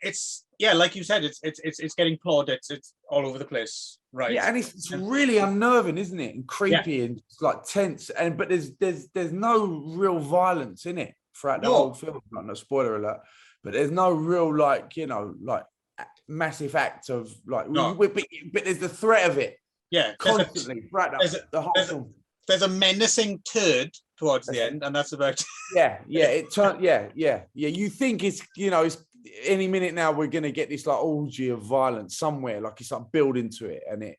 It's like you said, it's getting plaudits. It's all over the place, right? Yeah, and it's really unnerving, isn't it? And creepy, and it's, like, tense. But there's no real violence in it throughout the whole film. Not no spoiler alert, but there's no real, like, like, massive act of, like, but there's the threat of it. Yeah, constantly throughout the whole film. There's a menacing turd towards the end, and that's about. It turned. Yeah. You think it's any minute now we're gonna get this, like, orgy of violence somewhere, like it's like building to it, and it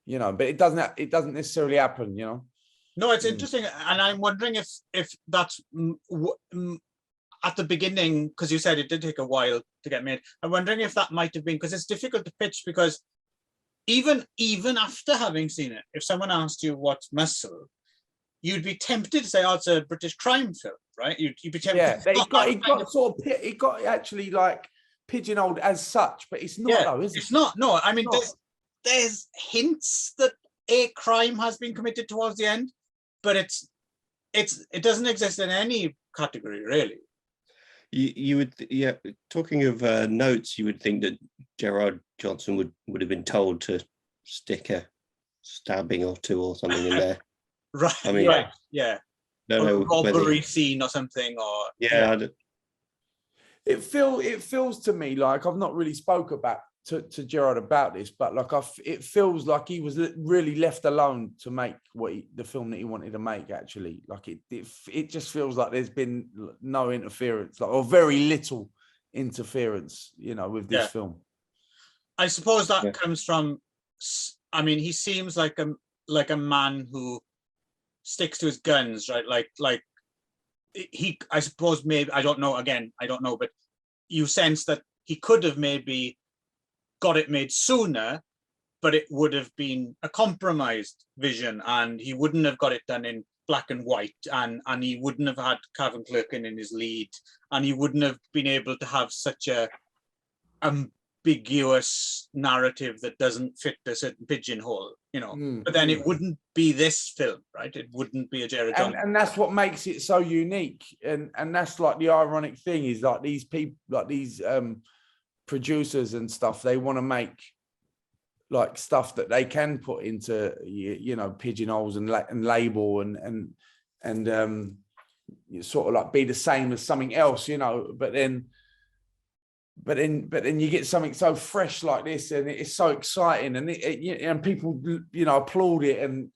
but it doesn't necessarily happen. No, it's interesting, and I'm wondering if that's at the beginning, because you said it did take a while to get made. I'm wondering if that might have been, because it's difficult to pitch, because even after having seen it, if someone asked you what's Muscle, you'd be tempted to say, oh, it's a British crime film, right? You'd be tempted. Yeah, it got actually, like, pigeonholed as such, but it's not, though, is it? It's not. No, I mean, there's hints that a crime has been committed towards the end, but it doesn't exist in any category, really. You would, talking of notes, you would think that Gerard Johnson would have been told to stick a stabbing or two or something in there. Right. I mean, Don't know, robbery scene or something, or It feels to me like, I've not really spoke to Gerard about this, but like it feels like he was really left alone to make the film that he wanted to make. Actually, like it just feels like there's been no interference, or very little interference, with this film. I suppose that comes from. I mean, he seems like a man who sticks to his guns, right? Like I suppose maybe, I don't know, but you sense that he could have maybe got it made sooner, but it would have been a compromised vision, and he wouldn't have got it done in black and white, and he wouldn't have had Kevin Clarken in his lead, and he wouldn't have been able to have such a ambiguous narrative that doesn't fit a certain pigeonhole, but then it wouldn't be this film, right? It wouldn't be a Gerard Johnson. And that's what makes it so unique, and that's, like, the ironic thing is, like, these people, like these producers and stuff, they want to make like stuff that they can put into, you know, pigeonholes and label and sort of like be the same as something else, you know, but then you get something so fresh like this, and it's so exciting, and and people, you know, applaud it, and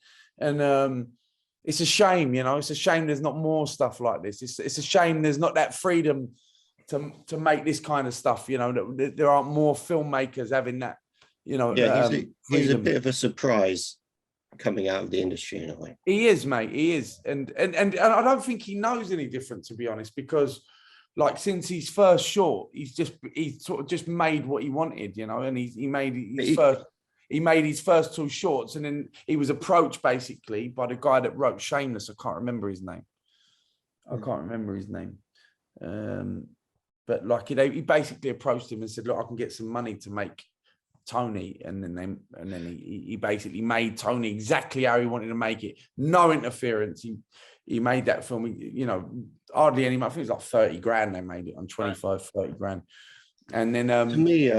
it's a shame, you know, it's a shame there's not more stuff like this. It's a shame there's not that freedom to make this kind of stuff, you know, that there aren't more filmmakers having that, you know. Yeah, he's a bit of a surprise coming out of the industry in a way. He is, mate. He is, and I don't think he knows any different, to be honest, because like since his first short, he sort of just made what he wanted, you know, and he made his first two shorts, and then he was approached basically by the guy that wrote Shameless. I can't remember his name. But like he basically approached him and said, "Look, I can get some money to make Tony," and then he basically made Tony exactly how he wanted to make it. No interference. He made that film, you know, hardly any money. I think it was like 30 grand they made it on, 25, 30 grand. And then to me,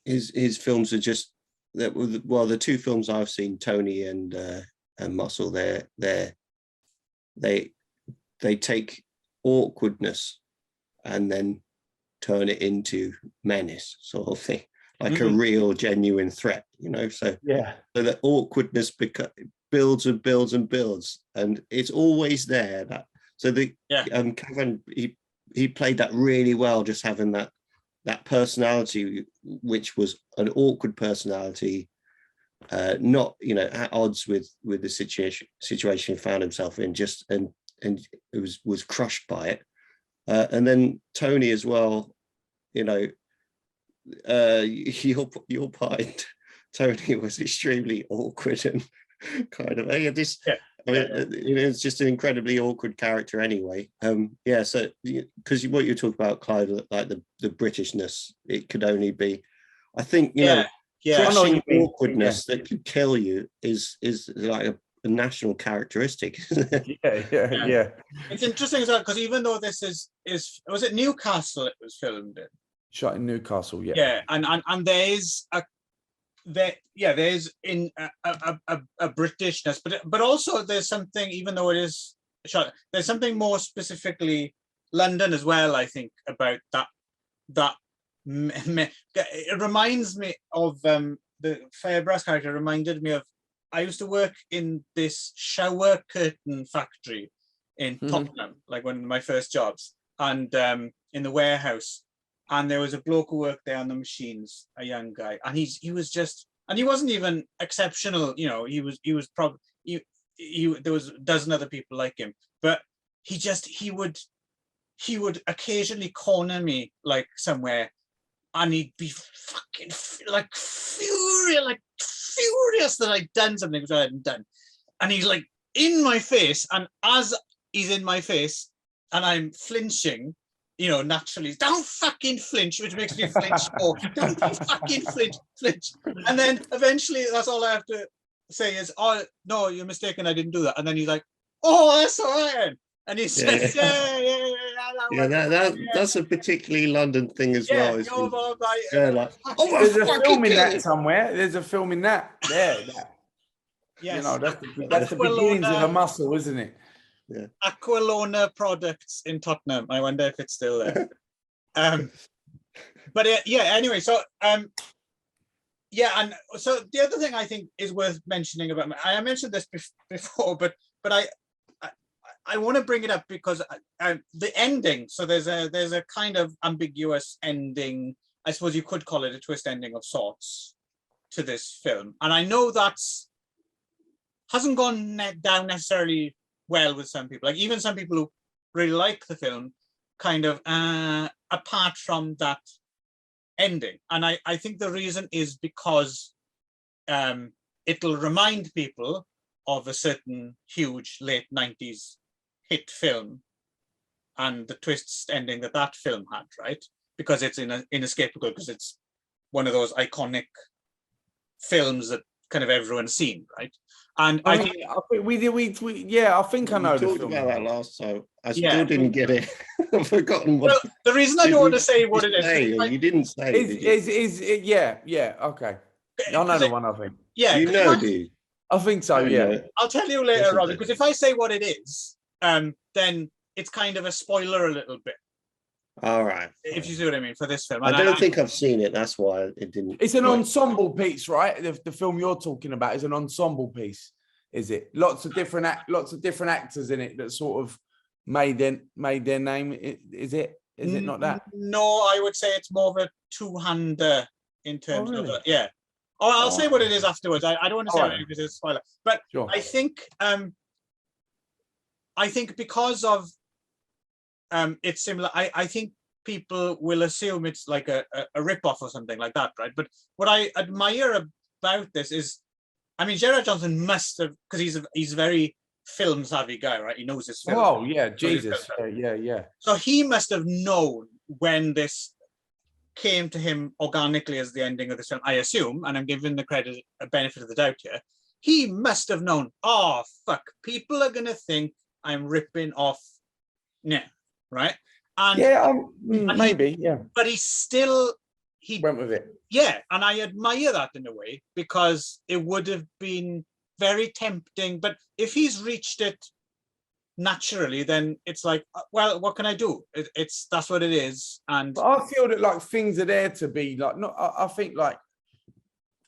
his films are just that. Well, the two films I've seen, Tony and Muscle, they take awkwardness and then turn it into menace, sort of thing, like a real genuine threat, you know. So so the awkwardness builds and builds and builds, and it's always there. That so the Kevin, he played that really well, just having that personality, which was an awkward personality, not, you know, at odds with the situation he found himself in, just and it was crushed by it. And then Tony as well, you know, your part in Tony was extremely awkward and kind of, I mean, you know, it's just an incredibly awkward character anyway. So because what you talk about, Clive, like the Britishness, it could only be, I think, you know, crushing awkwardness that could kill you is like a national characteristic. Yeah. It's interesting as well, because even though this is was it Newcastle it was filmed in? Shot in Newcastle, and there's there's in a Britishness, but also there's something, even though it is shot, there's something more specifically London as well, I think, about that it reminds me of the Firebrass character. Reminded me of, I used to work in this shower curtain factory in Tottenham, like one of my first jobs, and in the warehouse. And there was a bloke who worked there on the machines, a young guy, and he was just, and he wasn't even exceptional, you know. He was probably there was a dozen other people like him, but he would occasionally corner me like somewhere, and he'd be fucking like furious that I'd done something which I hadn't done, and he's like in my face, and as he's in my face and I'm flinching, you know, naturally, don't fucking flinch, which makes me flinch more. Don't fucking flinch. And then eventually that's all I have to say is, "Oh, no, you're mistaken, I didn't do that." And then he's like, "Oh, that's all right." And he says, That's a particularly London thing as well. There's a film in that somewhere. There's a film in that. Yes. You know, that's the beginnings of a Muscle, isn't it? Yeah. Aquilona Products in Tottenham. I wonder if it's still there. But anyway, so and so the other thing I think is worth mentioning about, I mentioned this before, but I want to bring it up because the ending. So there's a kind of ambiguous ending. I suppose you could call it a twist ending of sorts to this film, and I know hasn't gone down necessarily well with some people. Like even some people who really like the film, kind of apart from that ending. And I think the reason is because it'll remind people of a certain huge late 90s hit film and the twist ending that film had, right? Because it's inescapable, because it's one of those iconic films that kind of everyone's seen, right? And I think we I think I know. We talked about that last time. I still didn't get it. I've forgotten what. Well, the reason I don't want to say what it is, you didn't say. okay. I know the one. I think. Yeah, You know, do you? I think so. Yeah. I'll tell you later on, because if I say what it is, then it's kind of a spoiler a little bit. All right. If you see what I mean for this film. I don't think I've seen it. That's why it didn't. It's an ensemble piece, right? The film you're talking about is an ensemble piece, is it? Lots of different actors in it that sort of made their name. Is it? Is it not that? No, I would say it's more of a two-hander in terms of yeah. Oh, I'll say what it is afterwards. I don't want to say it because it's a spoiler. But sure. I think because of it's similar. I think people will assume it's like a rip-off or something like that, right? But what I admire about this is, I mean, Gerard Johnson must have, because he's a very film savvy guy, right? He knows his film. Oh yeah, Jesus, yeah. So he must have known when this came to him organically as the ending of this film, I assume, and I'm giving the credit a benefit of the doubt here. He must have known, oh fuck, people are gonna think I'm ripping off right? And maybe, yeah. But he went with it. Yeah, and I admire that in a way, because it would have been very tempting. But if he's reached it naturally, then it's like, well, what can I do? That's what it is. And but I feel that like things are there to be like. Not, I think like,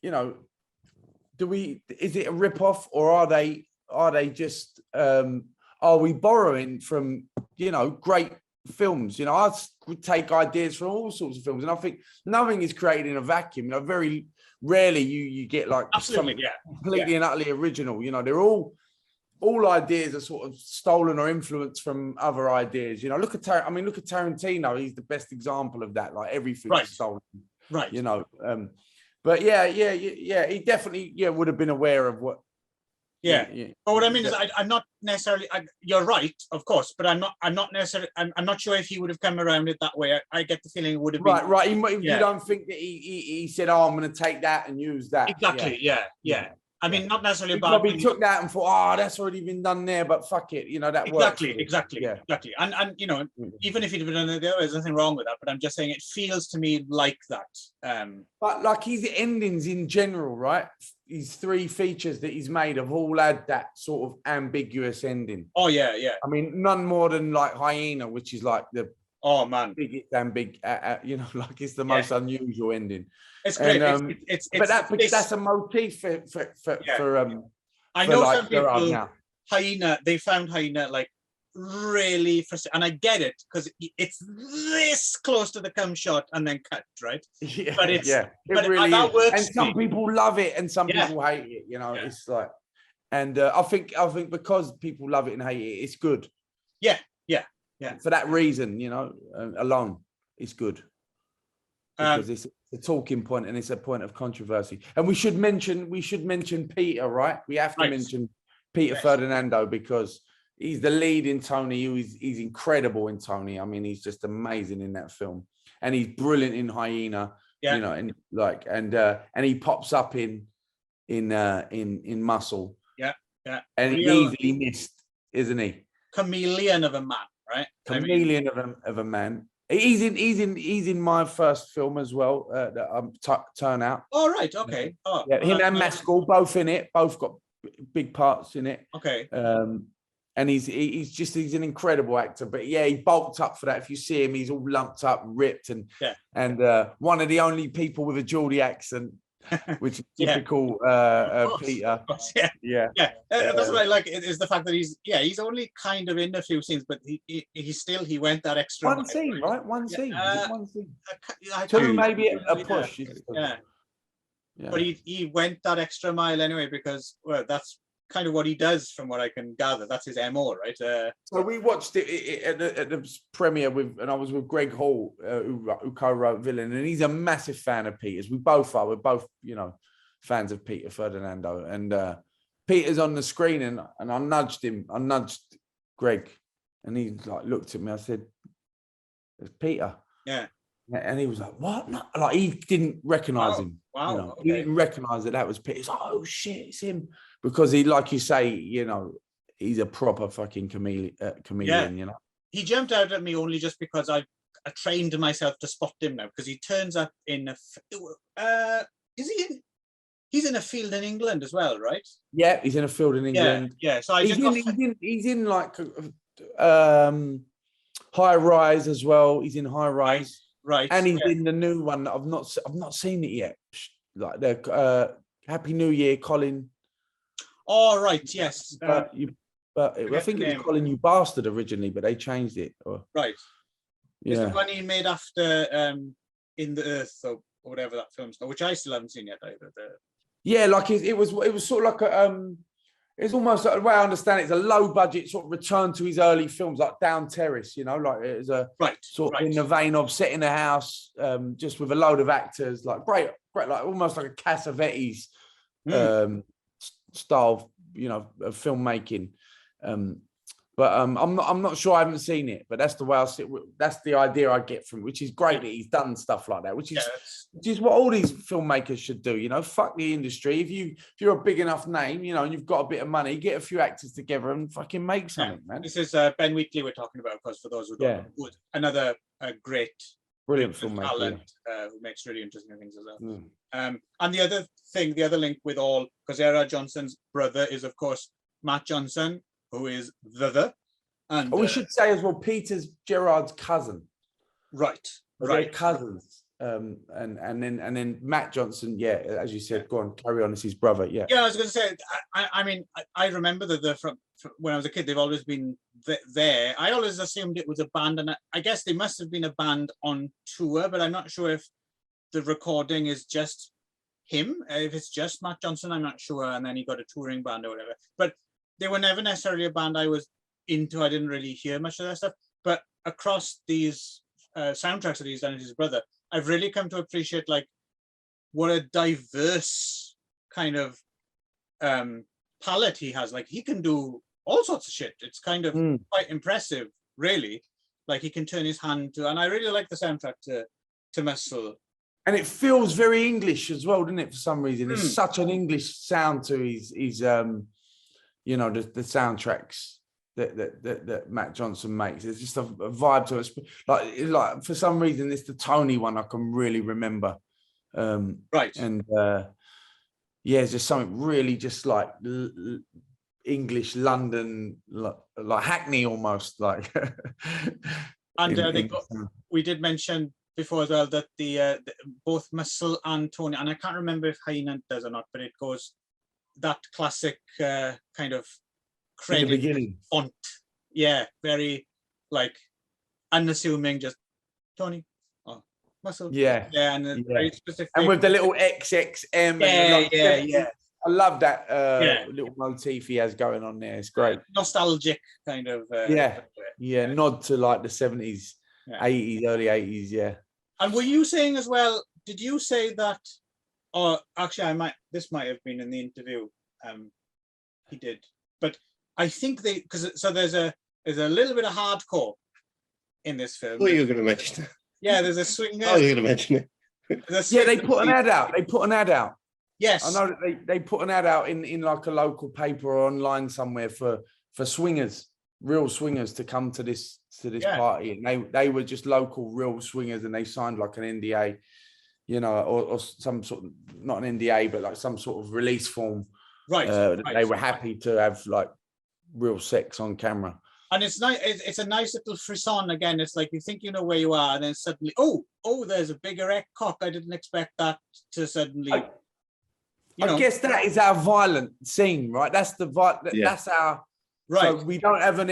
you know, is it a rip-off, or are they just are we borrowing from, you know, great films? You know, I would take ideas from all sorts of films, and I think nothing is created in a vacuum. You know, very rarely you get like something completely and utterly original. You know, they're all ideas are sort of stolen or influenced from other ideas. You know, look at Tarantino. He's the best example of that. Like everything's stolen. Right. You know, but yeah. He definitely would have been aware of what. Yeah. But what I mean is, I'm not necessarily. You're right, of course, but I'm not necessarily. I'm not sure if he would have come around it that way. I get the feeling it would have been right. You don't think that he said, "Oh, I'm going to take that and use that." Exactly. Yeah. I mean, not necessarily. He probably took that and thought, "Oh, that's already been done there," but fuck it, you know that works. Exactly. And you know, even if he'd been done it the other way, there's nothing wrong with that. But I'm just saying, it feels to me like that. But like his endings in general, right? His three features that he's made have all had that sort of ambiguous ending. Oh yeah. I mean, none more than like Hyena, which is like the biggest you know, like it's the most unusual ending. It's great. And, but that's a motif for I know some people. Hyena, they found Hyena like really frustrating, and I get it, because it's this close to the cum shot and then cut, right? But it really that works. And some people love it and some people hate it. You know, it's like, and I think because people love it and hate it, it's good. Yeah. For that reason, you know, alone, it's good, because it's a talking point and it's a point of controversy. And we should mention Peter, right? We have to mention Peter Ferdinando, because he's the lead in Tony. He's incredible in Tony. I mean, he's just amazing in that film, and he's brilliant in Hyena. You know, and like, and he pops up in Muscle. Yeah. And easily missed, isn't he? Chameleon of a man, right? Chameleon of a man. He's in my first film as well. Turnout. Oh right, okay. Oh, yeah, him and Maskell both in it. Both got big parts in it. Okay. And he's an incredible actor. But yeah, he bulked up for that. If you see him, he's all lumped up, ripped, and one of the only people with a Geordie accent, which is typical Peter. Yeah. That's what I like, is the fact that he's only kind of in a few scenes, but he went that extra one scene, right? One scene. One scene. Two, maybe a push. But he went that extra mile anyway, because that's kind of what he does, from what I can gather. That's his MO, right? So we watched it at the premiere and I was with Greg Hall, who co-wrote Villain, and he's a massive fan of Peter's. We both are. We're both, you know, fans of Peter Ferdinando. And Peter's on the screen, and I nudged him. I nudged Greg, and he like looked at me. I said, "It's Peter." Yeah. And he was like, "What?" No. Like he didn't recognize him. Wow. You know? He didn't recognize that was Peter. He's like, "Oh shit, it's him." Because he, like you say, you know, he's a proper fucking chameleon, you know. He jumped out at me only just because I trained myself to spot him now, because he turns up in is he in he's in a field in England as well, right? Yeah, he's in a field in England. Yeah. So he's in like High Rise as well. He's in High Rise, right? And he's in the new one that I've not seen it yet. Like the Happy New Year, Colin. Oh, right. Yes. I think it was Colin You Bastard originally, but they changed it. Right. Yeah. It's the one he made after In the Earth or whatever that film's called, which I still haven't seen yet either. Yeah, like it was sort of like a it's almost like, the way I understand it, it's a low budget sort of return to his early films, like Down Terrace, you know, like it was a in the vein of setting a house, just with a load of actors, like great, like almost like a Cassavetes style, you know, of filmmaking. But I'm not sure. I haven't seen it, but that's the way I see it. That's the idea I get from it, which is great that he's done stuff like that, which is what all these filmmakers should do. You know, fuck the industry. If you're a big enough name, you know, and you've got a bit of money, get a few actors together and fucking make something, man. This is Ben Wheatley we're talking about, of course, for those who don't know. Another great, brilliant filmmaker, talent, who makes really interesting things as well. And the other link with all, because Gerard Johnson's brother is, of course, Matt Johnson, who is and we should say as well, Peter's Gerard's cousin. Right. They're cousins. And then Matt Johnson, as you said, go on, carry on. It's his brother. Yeah, I was going to say, I mean, I remember that from when I was a kid, they've always been there. I always assumed it was a band, and I guess they must have been a band on tour, but I'm not sure if the recording is just him. If it's just Matt Johnson, I'm not sure. And then he got a touring band or whatever. But they were never necessarily a band I was into. I didn't really hear much of their stuff. But across these soundtracks that he's done with his brother, I've really come to appreciate like what a diverse kind of palette he has. Like he can do all sorts of shit. It's kind of quite impressive, really. Like he can turn his hand to, and I really like the soundtrack to Muscle. And it feels very English as well, doesn't it? For some reason, there's such an English sound to his you know, the soundtracks that Matt Johnson makes. There's just a vibe to it. Like for some reason, it's the Tony one I can really remember. Right. And it's just something really just like English London, like Hackney almost like. And I think we did mention before as well that the both Muscle and Tony, and I can't remember if Heinant does or not, but it goes that classic kind of credit font. Yeah, very like unassuming, just Tony. Oh, Muscle. Yeah. Yeah, and very specific. And with the little XXM. Yeah. I love that little motif he has going on there. It's great. Nostalgic kind of. Nod to like the 70s, 80s, early 80s. Yeah. And were you saying as well? Did you say that? Or actually, this might have been in the interview. He did, but I think there's a little bit of hardcore in this film. What are you going to mention that? Yeah, there's a swinger. Oh, you're going to mention it. They put an ad out. Yes, I know that they put an ad out in like a local paper or online somewhere for swingers, real swingers, to come to this party, and they were just local real swingers, and they signed like an NDA, you know, or some sort of, not an NDA, but like some sort of release form. Right. They were happy to have like real sex on camera. And it's nice. It's a nice little frisson again. It's like you think you know where you are, and then suddenly, oh, there's a big erect cock. I didn't expect that to suddenly. I guess that is our violent scene, right? That's the that's our. Right. So we don't have an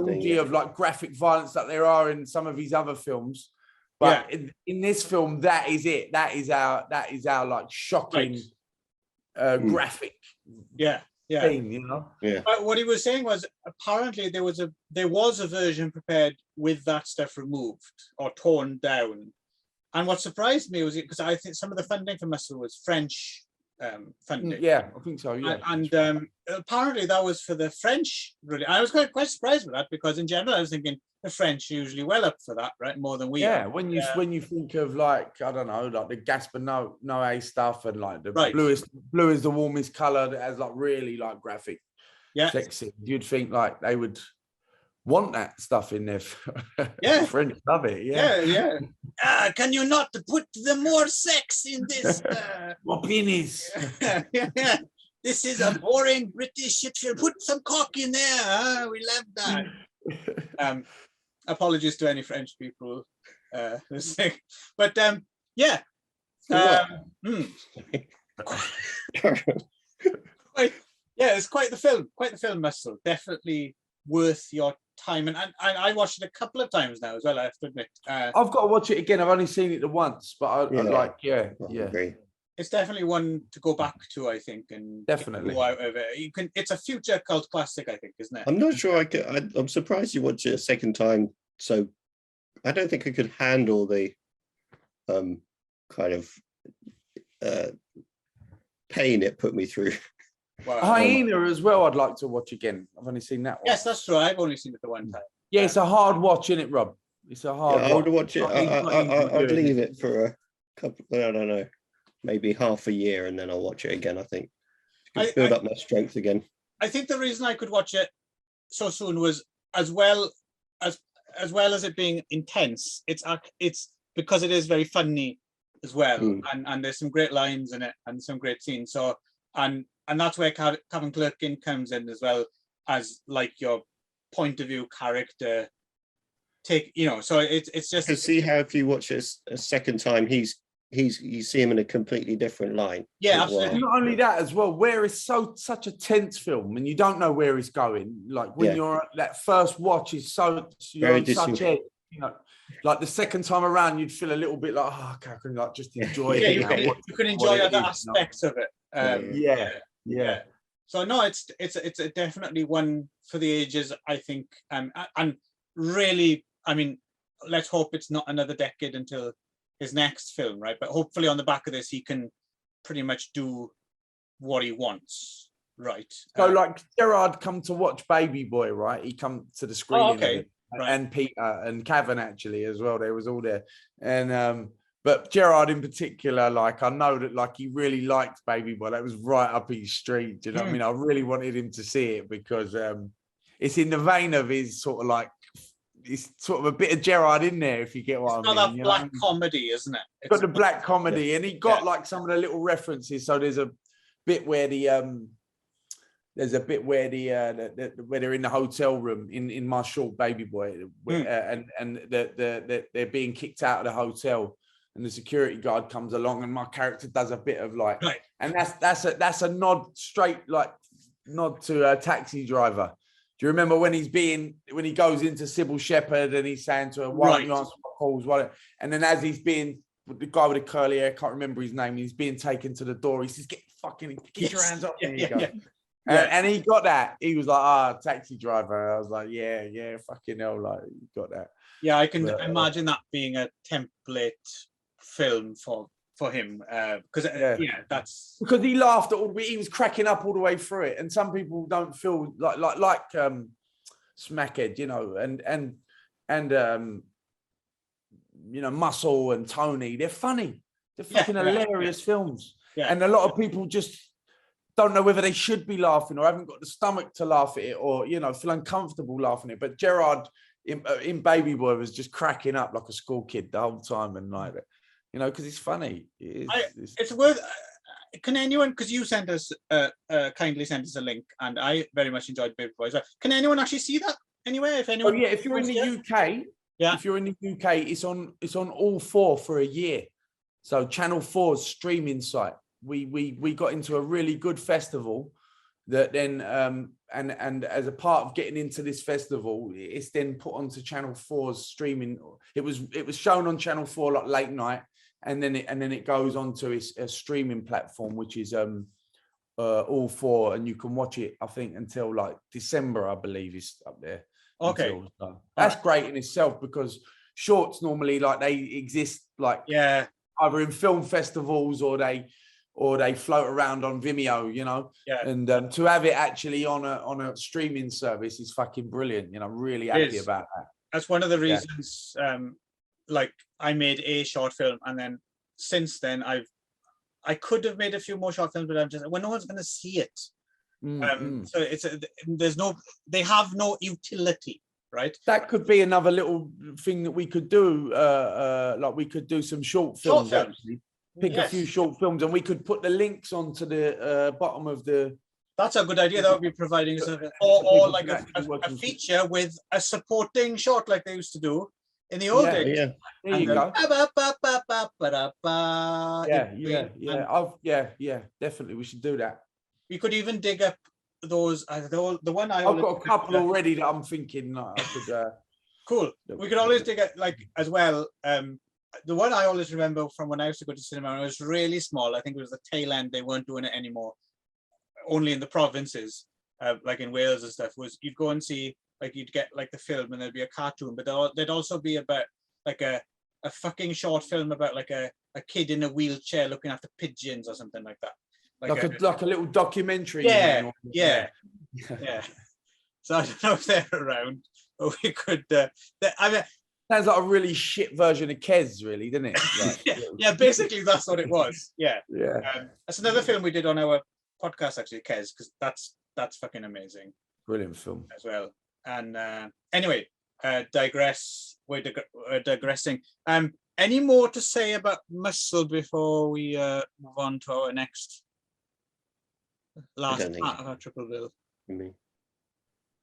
orgy of like graphic violence that there are in some of his other films. But in this film, that is it. That is our like shocking graphic thing, you know? Yeah. But what he was saying was apparently there was a version prepared with that stuff removed or torn down. And what surprised me was because I think some of the funding for Muscle was French funding. Yeah, I think so. Yeah. And apparently that was for the French. Really, I was quite surprised with that, because in general I was thinking the French are usually well up for that, right? More than we are. When you think of like, I don't know, like the Gaspar Noé stuff, and like the blue is the warmest color, that has like really like graphic sex scenes, you'd think like they would want that stuff in there. Yeah. French love it. Yeah. can you not put the more sex in this? More penis. This is a boring British shit film. Put some cock in there. Huh? We love that. Apologies to any French people listening, but yeah. It's quite the film, Muscle. Definitely worth your time, and I watched it a couple of times now as well, I have to admit. I've got to watch it again. I've only seen it once, but I agree. It's definitely one to go back to, I think, and definitely go out of it. It's a future cult classic, I think, isn't it? I'm not sure I'm surprised you watch it a second time. So I don't think I could handle the kind of pain it put me through. Wow. Hyena as well, I'd like to watch again. I've only seen that one. Yes, that's true. I've only seen it the one time. Yeah, it's a hard watch, isn't it, Rob? It's a hard watch. I would watch it. I'd leave it for a couple, I don't know, maybe half a year, and then I'll watch it again, I think. Build up my strength again. I think the reason I could watch it so soon was as well as it being intense, it's because it is very funny as well. And there's some great lines in it and some great scenes. So and that's where Kevin Clerkin comes in as well, as like your point of view character. So it's just to see how if you watch it a second time, you see him in a completely different line. Yeah, absolutely. Not only that as well, where it's such a tense film and you don't know where he's going. Like when you're that first watch is so you're such edge, like the second time around you'd feel a little bit like, I can like just enjoy it. You can enjoy other aspects of it. Yeah. So no, it's definitely one for the ages, I think. And really, I mean, let's hope it's not another decade until his next film, right? But hopefully on the back of this, he can pretty much do what he wants, right? So like Gerard come to watch Baby Boy, right? He come to the screening. Okay. Right. And Peter and Cavan actually as well. They was all there. And but Gerard in particular, like I know that like he really liked Baby Boy. That was right up his street. Do you know what I mean? I really wanted him to see it because it's in the vein of his sort of like, it's sort of a bit of Gerard in there, if you get what I mean. It's not that black comedy, isn't it? It's got the black comedy, and he got like some of the little references. So there's a bit where where they're in the hotel room in My Short Baby Boy, and they're being kicked out of the hotel, and the security guard comes along, and my character does a bit of like, and that's a straight nod to a Taxi Driver. Do you remember when he goes into Sybil Shepherd and he's saying to her, why don't you answer my calls? And then as he's being, the guy with the curly hair, I can't remember his name, he's being taken to the door. He says, get your hands up. There you go. And he got that. He was like, Taxi Driver. I was like, yeah, fucking hell, like, you got that. Yeah, I can imagine that being a template film for him, because that's because he laughed he was cracking up all the way through it, and some people don't feel like Smackhead, and Muscle and Tony, they're funny, they're fucking hilarious films, and a lot of people just don't know whether they should be laughing or haven't got the stomach to laugh at it, or feel uncomfortable laughing at it. But Gerard in Baby Boy was just cracking up like a school kid the whole time, and like that. Because it's funny. It's worth. Can anyone? Because you sent us kindly sent us a link, and I very much enjoyed Baby Boy. Can anyone actually see that anywhere? If anyone, if you're in the UK, if you're in the UK, it's on all four for a year. So Channel 4's streaming site. We got into a really good festival that then and as a part of getting into this festival, it's then put onto Channel 4's streaming. It was shown on Channel 4 like late night. And then it goes on to a streaming platform, which is all four, and you can watch it, I think, until like December, I believe, is up there. Okay, that's great in itself, because shorts normally like they exist like either in film festivals or they float around on Vimeo, and to have it actually on a streaming service is fucking brilliant. Really happy about that. That's one of the reasons. Like I made a short film, and then since then I could have made a few more short films, but I'm just no one's going to see it. So they have no utility. right? That could be another little thing that we could do. Like we could do some short films. Actually. Pick a few short films, and we could put the links onto the bottom of the. That's a good idea. That would be providing us, or like a feature with a supporting shot, like they used to do in the old days. Yeah, there you go. Yeah, definitely. We should do that. We could even dig up those. The one I've got a couple already that I'm thinking like, I could. Cool. We could always dig up like as well. The one I always remember from when I used to go to cinema, when I was really small. I think it was the tail end. They weren't doing it anymore. Only in the provinces, like in Wales and stuff. Was you'd go and see, like you'd get like the film, and there'd be a cartoon, but there'd also be about like a fucking short film about like a kid in a wheelchair looking after pigeons or something like that. Like a little documentary. Yeah. So I don't know if they're around, but we could. I mean, sounds like a really shit version of Kes, really, doesn't it? Like, yeah, basically that's what it was. Yeah. Yeah. That's another film we did on our podcast, actually, Kes, because that's fucking amazing. Brilliant film as well. And anyway, we're digressing. Any more to say about Muscle before we move on to our next last part of our triple bill?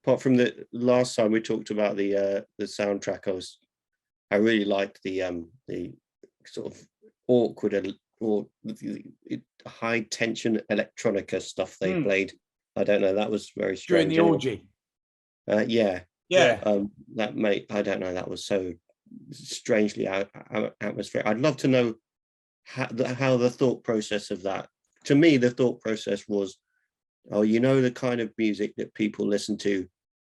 Apart from the last time we talked about the soundtrack, I really liked the sort of awkward or high tension electronica stuff they played. I don't know, that was very strange. During the orgy. Yeah. That I don't know, that was so strangely atmospheric. I'd love to know how the thought process of that. To me, the thought process was, the kind of music that people listen to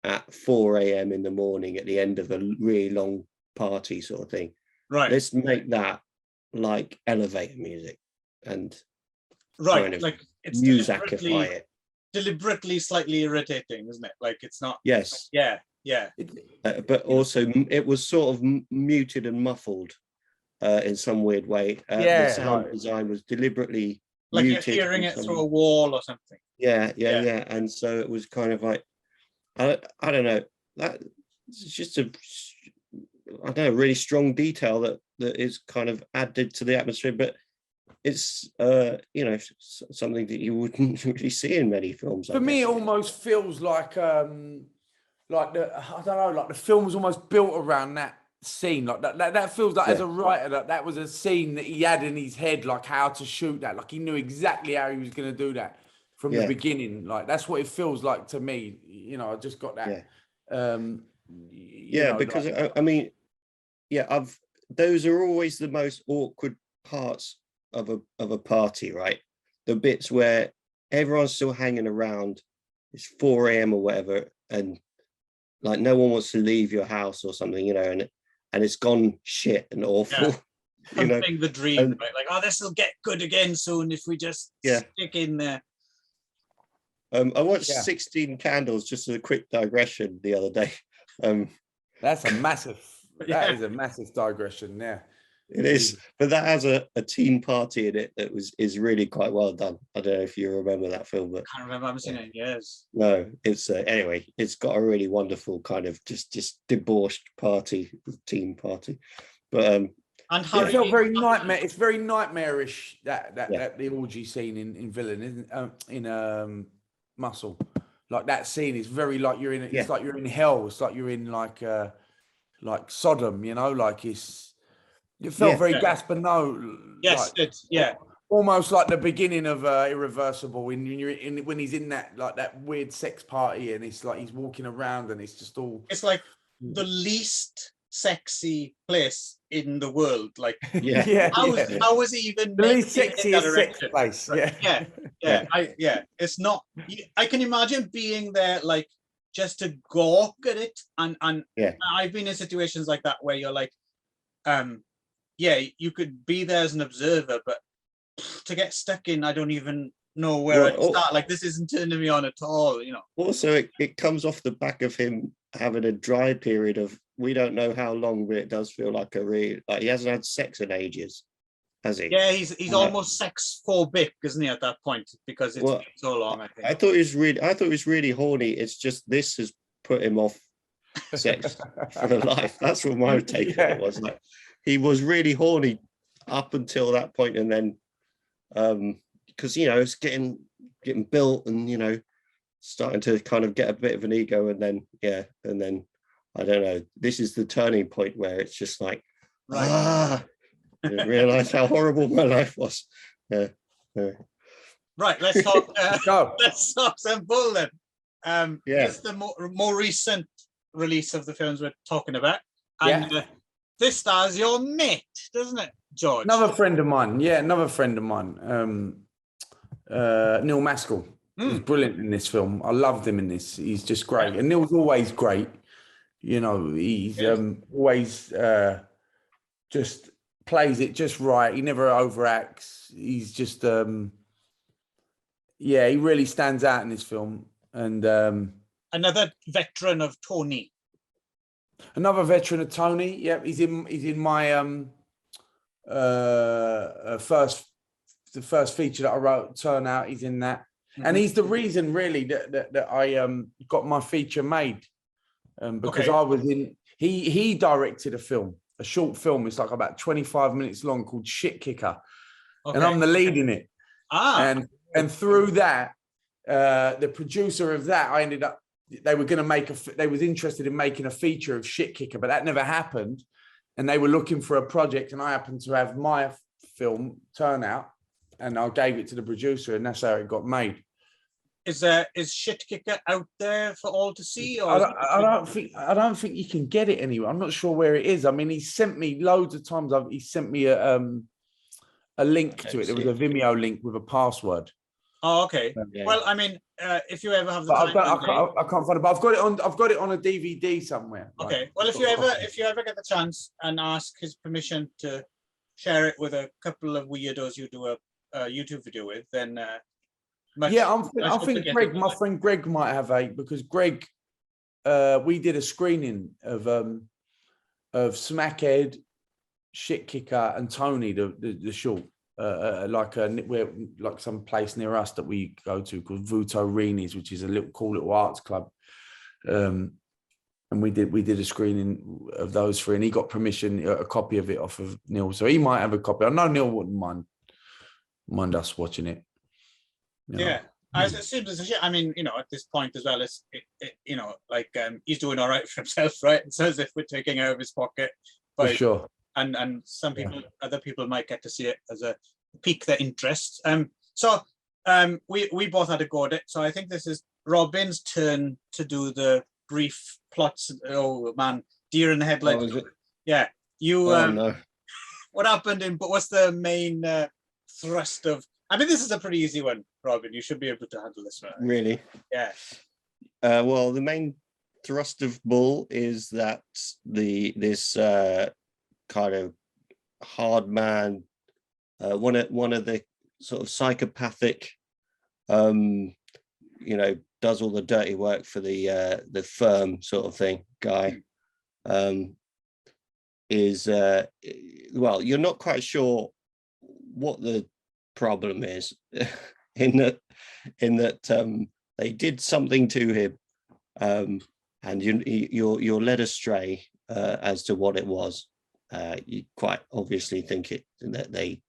at 4 a.m. in the morning at the end of a really long party sort of thing. Right. Let's make that like elevator music and kind of like it's musicify it. Deliberately slightly irritating, isn't it? Like it's not. Yes. Yeah. But also it was sort of muted and muffled in some weird way. The sound design was deliberately like muted, you're hearing it through a wall or something. Yeah. And so it was kind of like I don't know, that it's just really strong detail that is kind of added to the atmosphere, but it's something that you wouldn't really see in many films. For me, it almost feels like the film was almost built around that scene. Like that feels like as a writer that was a scene that he had in his head, like how to shoot that. Like he knew exactly how he was going to do that from the beginning. Like that's what it feels like to me. I just got that. Because those are always the most awkward parts of a party, right? The bits where everyone's still hanging around, it's 4 a.m. or whatever, and like no one wants to leave your house or something, and it's gone shit and awful. The dream, right? Like, this will get good again soon if we just stick in there. I watched 16 Candles, just as a quick digression, the other day. That's a massive. That is a massive digression. Yeah, it is. But that has a teen party in it that is really quite well done. I don't know if you remember that film, but I can't remember. I haven't seen it in years. No, it's anyway. It's got a really wonderful kind of just debauched teen party. But and it felt very nightmare. It's very nightmarish that the orgy scene in Villain, isn't in Muscle. Like that scene is very like you're in. It's like you're in hell. It's like you're in like Sodom. Like it felt very Gaspar-Noé. Yes, almost like the beginning of Irreversible when he's in that weird sex party and it's like he's walking around and it's just all. It's like the least sexy place in the world. Like how was he even the least sexiest sex place? It's not. I can imagine being there like just to gawk at it, and I've been in situations like that where you're like, you could be there as an observer, but to get stuck in, I don't even know where I'd start. Like this isn't turning me on at all. Also, it comes off the back of him having a dry period of we don't know how long, but it does feel like he hasn't had sex in ages, has he? Yeah, he's almost sex phobic, isn't he, at that point, because it's been so long. I think. I thought he was really horny. It's just this has put him off sex for life. That's what my take on it was. Like, he was really horny up until that point, and then because it's getting built, and starting to kind of get a bit of an ego, and then I don't know, this is the turning point where it's just like, I didn't realize how horrible my life was. Right, let's talk let's talk some Bull then. This is the more recent release of the films we're talking about, and this stars your mate, doesn't it, George? Another friend of mine. Neil Maskell. He's brilliant in this film. I loved him in this. He's just great, and Neil's always great. He's always just plays it just right. He never overacts. He's just he really stands out in this film. And another veteran of Tony. Another veteran of Tony. Yep, he's in my the first feature that I wrote, Turnout. He's in that, and he's the reason really that I got my feature made, because I was in. He directed a short film. It's like about 25 minutes long, called Shit Kicker, and I'm the lead in it. And through that, the producer of that, I ended up. They were going to they was interested in making a feature of Shit Kicker, but that never happened. And they were looking for a project, and I happened to have my film Turnout, and I gave it to the producer, and that's how it got made. Is Shit Kicker out there for all to see? Or I don't think you can get it anywhere. I'm not sure where it is. I mean, he sent me loads of times. He sent me a link to it. There was a Vimeo link with a password. Oh, okay. Yeah. Well, I mean, if you ever have the time, I can't find it, but I've got it on a DVD somewhere. Okay. Well, if you ever get the chance and ask his permission to share it with a couple of weirdos you do a YouTube video with, then I think Greg, my friend Greg, might have because Greg, we did a screening of Smackhead, Shit Kicker, and Tony, the short. Like some place near us that we go to called Vuto Rini's, which is a cool little arts club, and we did a screening of those three, and he got permission, a copy of it off of Neil, so he might have a copy. I know Neil wouldn't mind us watching it. As it seems as I mean, at this point as well, it's he's doing all right for himself, right? It's as if we're taking out of his pocket. For sure. And some people, other people might get to see it as a pique their interest. So we both had a go at it. So I think this is Robin's turn to do the brief plots. Oh man, deer in the headlights. No. What happened but what's the main thrust of? I mean, this is a pretty easy one, Robin. You should be able to handle this one. Really? Yeah. Well, the main thrust of Bull is that this kind of hard man, one of the sort of psychopathic, does all the dirty work for the firm sort of thing guy, is you're not quite sure what the problem is in that they did something to him, and you're led astray as to what it was. You quite obviously think that they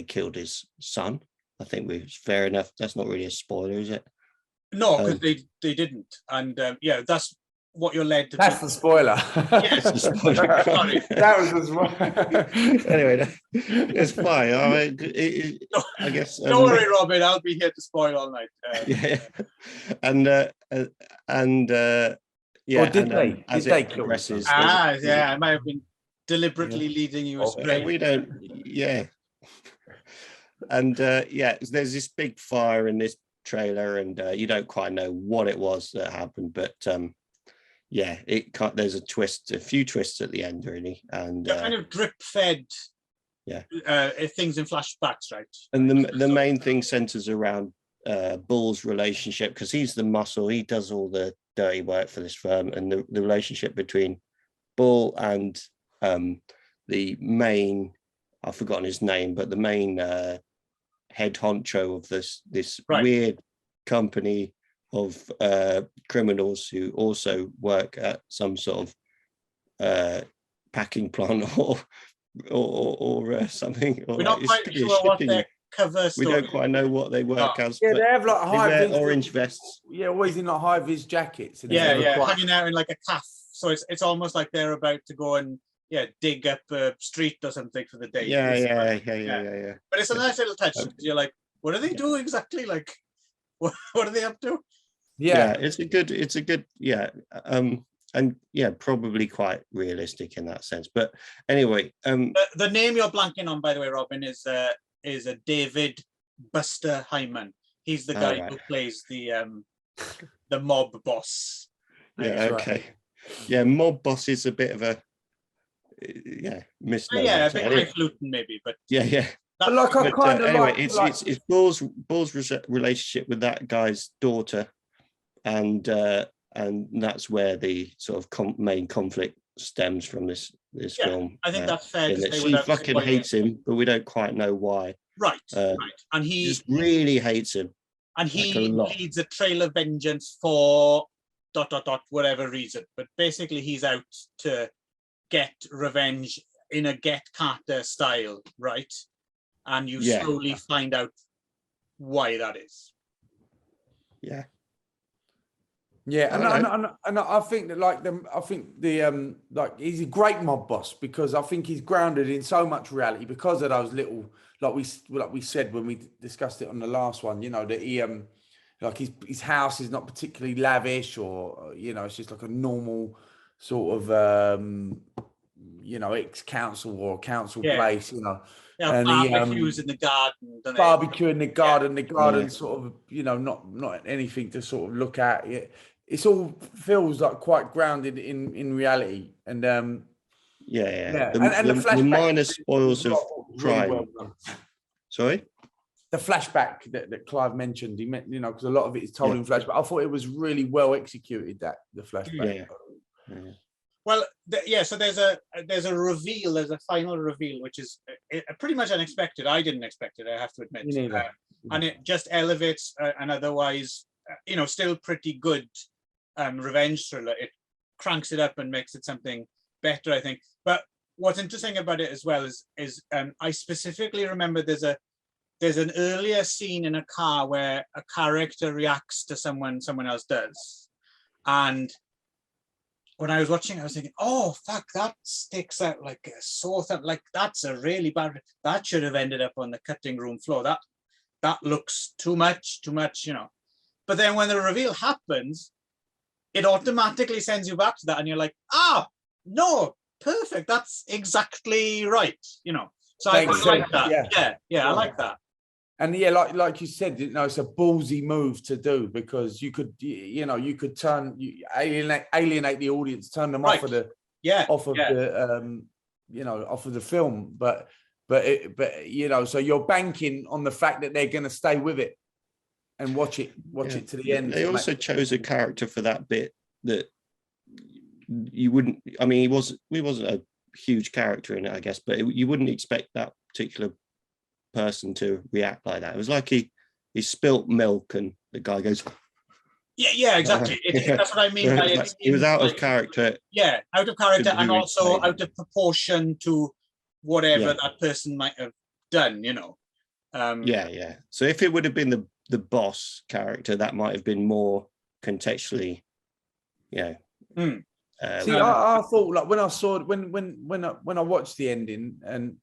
killed his son. I think it's fair enough. That's not really a spoiler, is it? No, because they didn't, and that's what you're led to. That's the spoiler. Yes, the spoiler. Sorry, that was the spoiler. Anyway, it's fine. I guess. Don't worry, Robin. I'll be here to spoil all night. Or did they kill progresses? I might have been deliberately leading you astray. We don't. Yeah. And there's this big fire in this trailer, and you don't quite know what it was that happened, but there's a few twists at the end, really, and kind of drip fed. Things in flashbacks, right? And the main thing centers around Bull's relationship, because he's the muscle. He does all the dirty work for this firm, and the relationship between Bull and the main, I've forgotten his name, but the main head honcho of this weird company criminals who also work at some sort of packing plant or something. Or We're like, not quite could be a sure what shipping- their cover We story. don't quite know what they work as. Yeah, but they have like they high wear vis orange vests. Yeah, always in like high vis jackets. And Yeah, they yeah, look quite- hanging out in like a calf. So it's almost like they're about to go and dig up a street or something for the day. Yeah. But it's a nice little touch. You're like, what do they do exactly? Like, what are they up to? Yeah, it's a good, and probably quite realistic in that sense. But anyway, The name you're blanking on, by the way, Robin, is a David Buster Hyman. He's the guy who plays the mob boss. Yeah, okay. Yeah, mob boss is a bit of a misnomer. Yeah, a bit highfalutin maybe, but yeah. But like I kind of anyway, like it's Ball's relationship with that guy's daughter, and that's where the sort of main conflict stems from this film. I think that's fair to say. She fucking hates him, but we don't quite know why. Right. And he just really hates him. And he leads a trail of vengeance for ... whatever reason. But basically he's out to get revenge in a Get Carter style, right? And you slowly find out why that is. Yeah. Yeah, and I think that like he's a great mob boss, because I think he's grounded in so much reality because of those little, like we said when we discussed it on the last one, you know, that he like his house is not particularly lavish, or you know, it's just like a normal sort of you know, ex-council or council place, you know. Yeah, and barbecues in the garden. Barbecue in the garden, the garden sort of, you know, not anything to sort of look at. It's all feels like quite grounded in reality. And and the minor spoils of crime. Really well. Sorry? The flashback that Clive mentioned, he meant, you know, because a lot of it is told in flashback. I thought it was really well executed, the flashback. Yeah. Well, so there's a reveal, there's a final reveal, which is pretty much unexpected. I didn't expect it, I have to admit. And it just elevates an otherwise, you know, still pretty good revenge thriller. It cranks it up and makes it something better, I think. But what's interesting about it as well is I specifically remember there's an earlier scene in a car where a character reacts to someone else does. And when I was watching, I was thinking, oh, fuck, that sticks out like a sore thumb. Like, that's a really bad, that should have ended up on the cutting room floor. That looks too much, you know. But then when the reveal happens, it automatically sends you back to that. And you're like, no, perfect. That's exactly right, you know. So I like that. Yeah, I like that. And like you said, you know, it's a ballsy move to do, because you could alienate the audience, turn them off of the film. But you know, so you're banking on the fact that they're going to stay with it and watch it to the end. They also chose a character for that bit that you wouldn't. I mean, he wasn't a huge character in it, I guess, but you wouldn't expect that particular person to react like that. It was like he spilt milk and the guy goes, yeah, exactly. That's what I mean by it. He was out of character. Yeah, out of character, and also out of proportion to whatever that person might have done, you know. So if it would have been the boss character, that might have been more contextually, See, I thought, like, when I saw it, when I watched the ending, and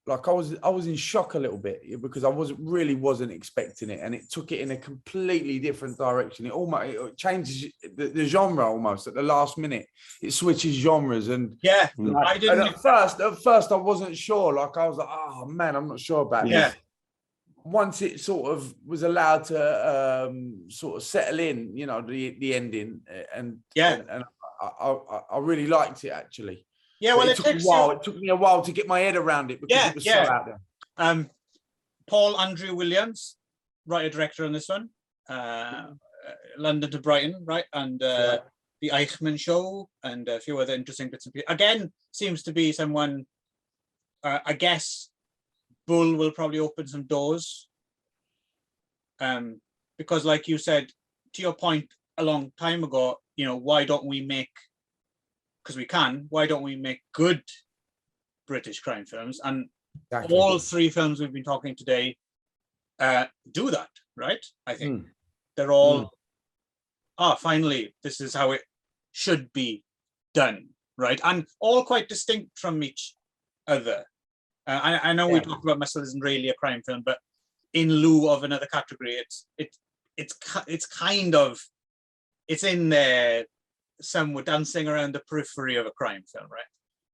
like I was in shock a little bit, because I wasn't expecting it, and it took it in a completely different direction. It changes the genre almost at the last minute. It switches genres, and I didn't. And at first I wasn't sure. Like, I was like, oh man, I'm not sure about this. Once it sort of was allowed to sort of settle in, you know, the ending, and I really liked it, actually. Yeah, well, it took me a while to get my head around it, because it was so out there. Paul Andrew Williams, writer director on this one, London to Brighton, right, and the Eichmann Show, and a few other interesting bits and pieces. Again, seems to be someone. I guess Bull will probably open some doors, because, like you said, to your point a long time ago, why don't we make, because we can, why don't we make good British crime films? And all three films we've been talking today do that, right? I think they're all, finally, this is how it should be done, right? And all quite distinct from each other. I know we talked about Maskell isn't really a crime film, but in lieu of another category, it's kind of, it's in there somewhere, dancing around the periphery of a crime film, right?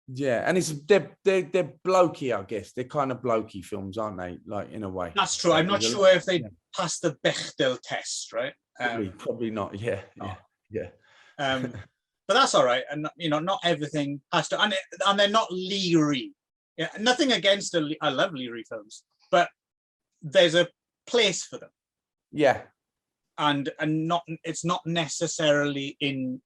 Yeah, and they're blokey, I guess. They're kind of blokey films, aren't they? Like, in a way. That's true. I'm not sure if they pass the Bechdel test, right? Probably not. Yeah. But that's all right. And not everything has to, and they're not Leary. Yeah, nothing against I love Leary films, but there's a place for them. Yeah. And it's not necessarily in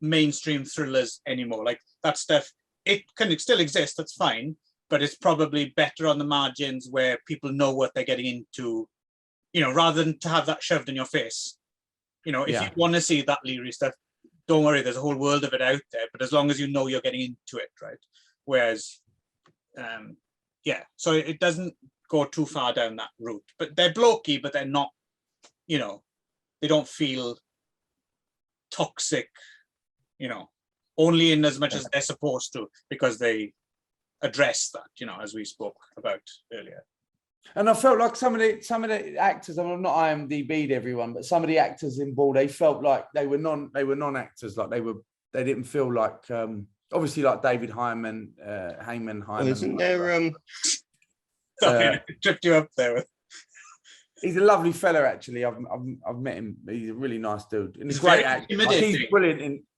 mainstream thrillers anymore. Like that stuff, it can still exist, that's fine, but it's probably better on the margins where people know what they're getting into, rather than to have that shoved in your face. If you want to see that Leary stuff, don't worry, there's a whole world of it out there, but as long as you know you're getting into it, right? Whereas, so it doesn't go too far down that route. But they're blokey, but they're not, they don't feel toxic, only in as much as they're supposed to, because they address that, as we spoke about earlier. And I felt like some of the actors, I'm not IMDb'd everyone, but some of the actors in Ball, they felt like they were non-actors, like they didn't feel like, obviously like David Heyman. Well, isn't there Sorry, I tripped you up there. He's a lovely fella, actually. I've met him. He's a really nice dude, and he's a great actor. Like,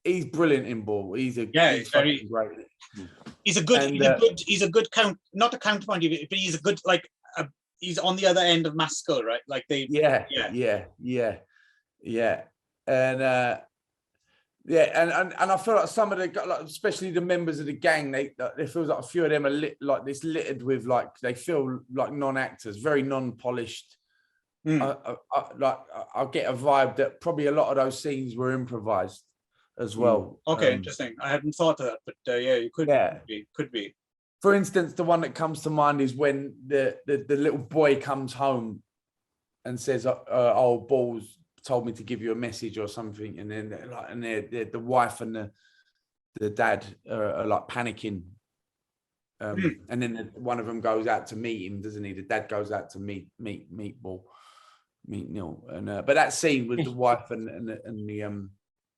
he's brilliant in Ball. He's very great. He's a good. He's a good not a counterpoint, but he's a good he's on the other end of Maskell, right? Like they. Yeah. And and I feel like some of the, especially the members of the gang, it feels like a few of them are littered with they feel like non-actors, very non-polished. I get a vibe that probably a lot of those scenes were improvised as well. Okay, interesting. I hadn't thought of that, but you could be. For instance, the one that comes to mind is when the little boy comes home and says, "Oh, Balls told me to give you a message or something," and then the wife and the dad are like panicking. And then one of them goes out to meet him, doesn't he? The dad goes out to meet Neil, and but that scene with the wife and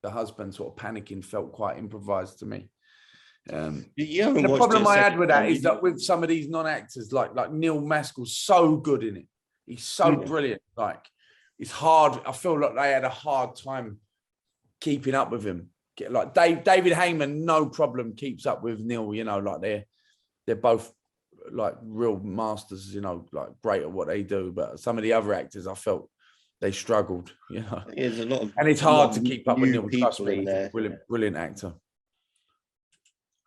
the husband sort of panicking felt quite improvised to me. The problem I had with that is that with some of these non-actors, like Neil Maskell's so good in it, he's so brilliant. Like, it's hard. I feel like they had a hard time keeping up with him. Like David Heyman, no problem keeps up with Neil. Like they're both like real masters. Like great at what they do. But some of the other actors, I felt they struggled. There's a lot of, and it's hard to keep up with Neil. Trust me, he's a brilliant actor.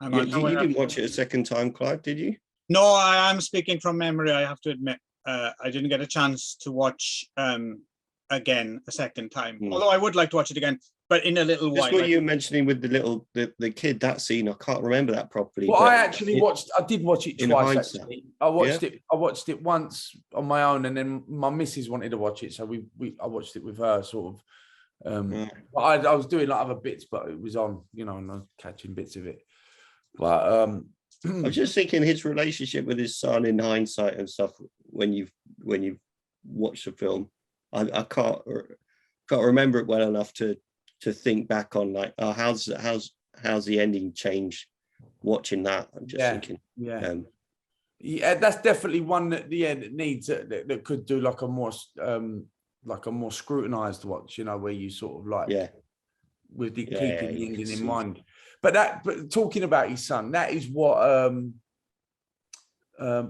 You didn't watch it a second time, Clive, did you? No, I am speaking from memory. I have to admit, I didn't get a chance to watch again a second time. Although I would like to watch it again, but in a little while. What you were mentioning with the kid, that scene, I can't remember that properly. Well, I did watch it twice. Actually, I watched it once on my own, and then my missus wanted to watch it, so I watched it with her, sort of. But I was doing other bits, but it was on, and I was catching bits of it. But I was just thinking his relationship with his son in hindsight and stuff. When you've watched the film, I can't remember it well enough to think back on how's the ending change watching that. I'm just thinking. That's definitely one that that needs that could do like a more scrutinized watch. Where you sort of with the keeping the ending in mind. But talking about his son, that is what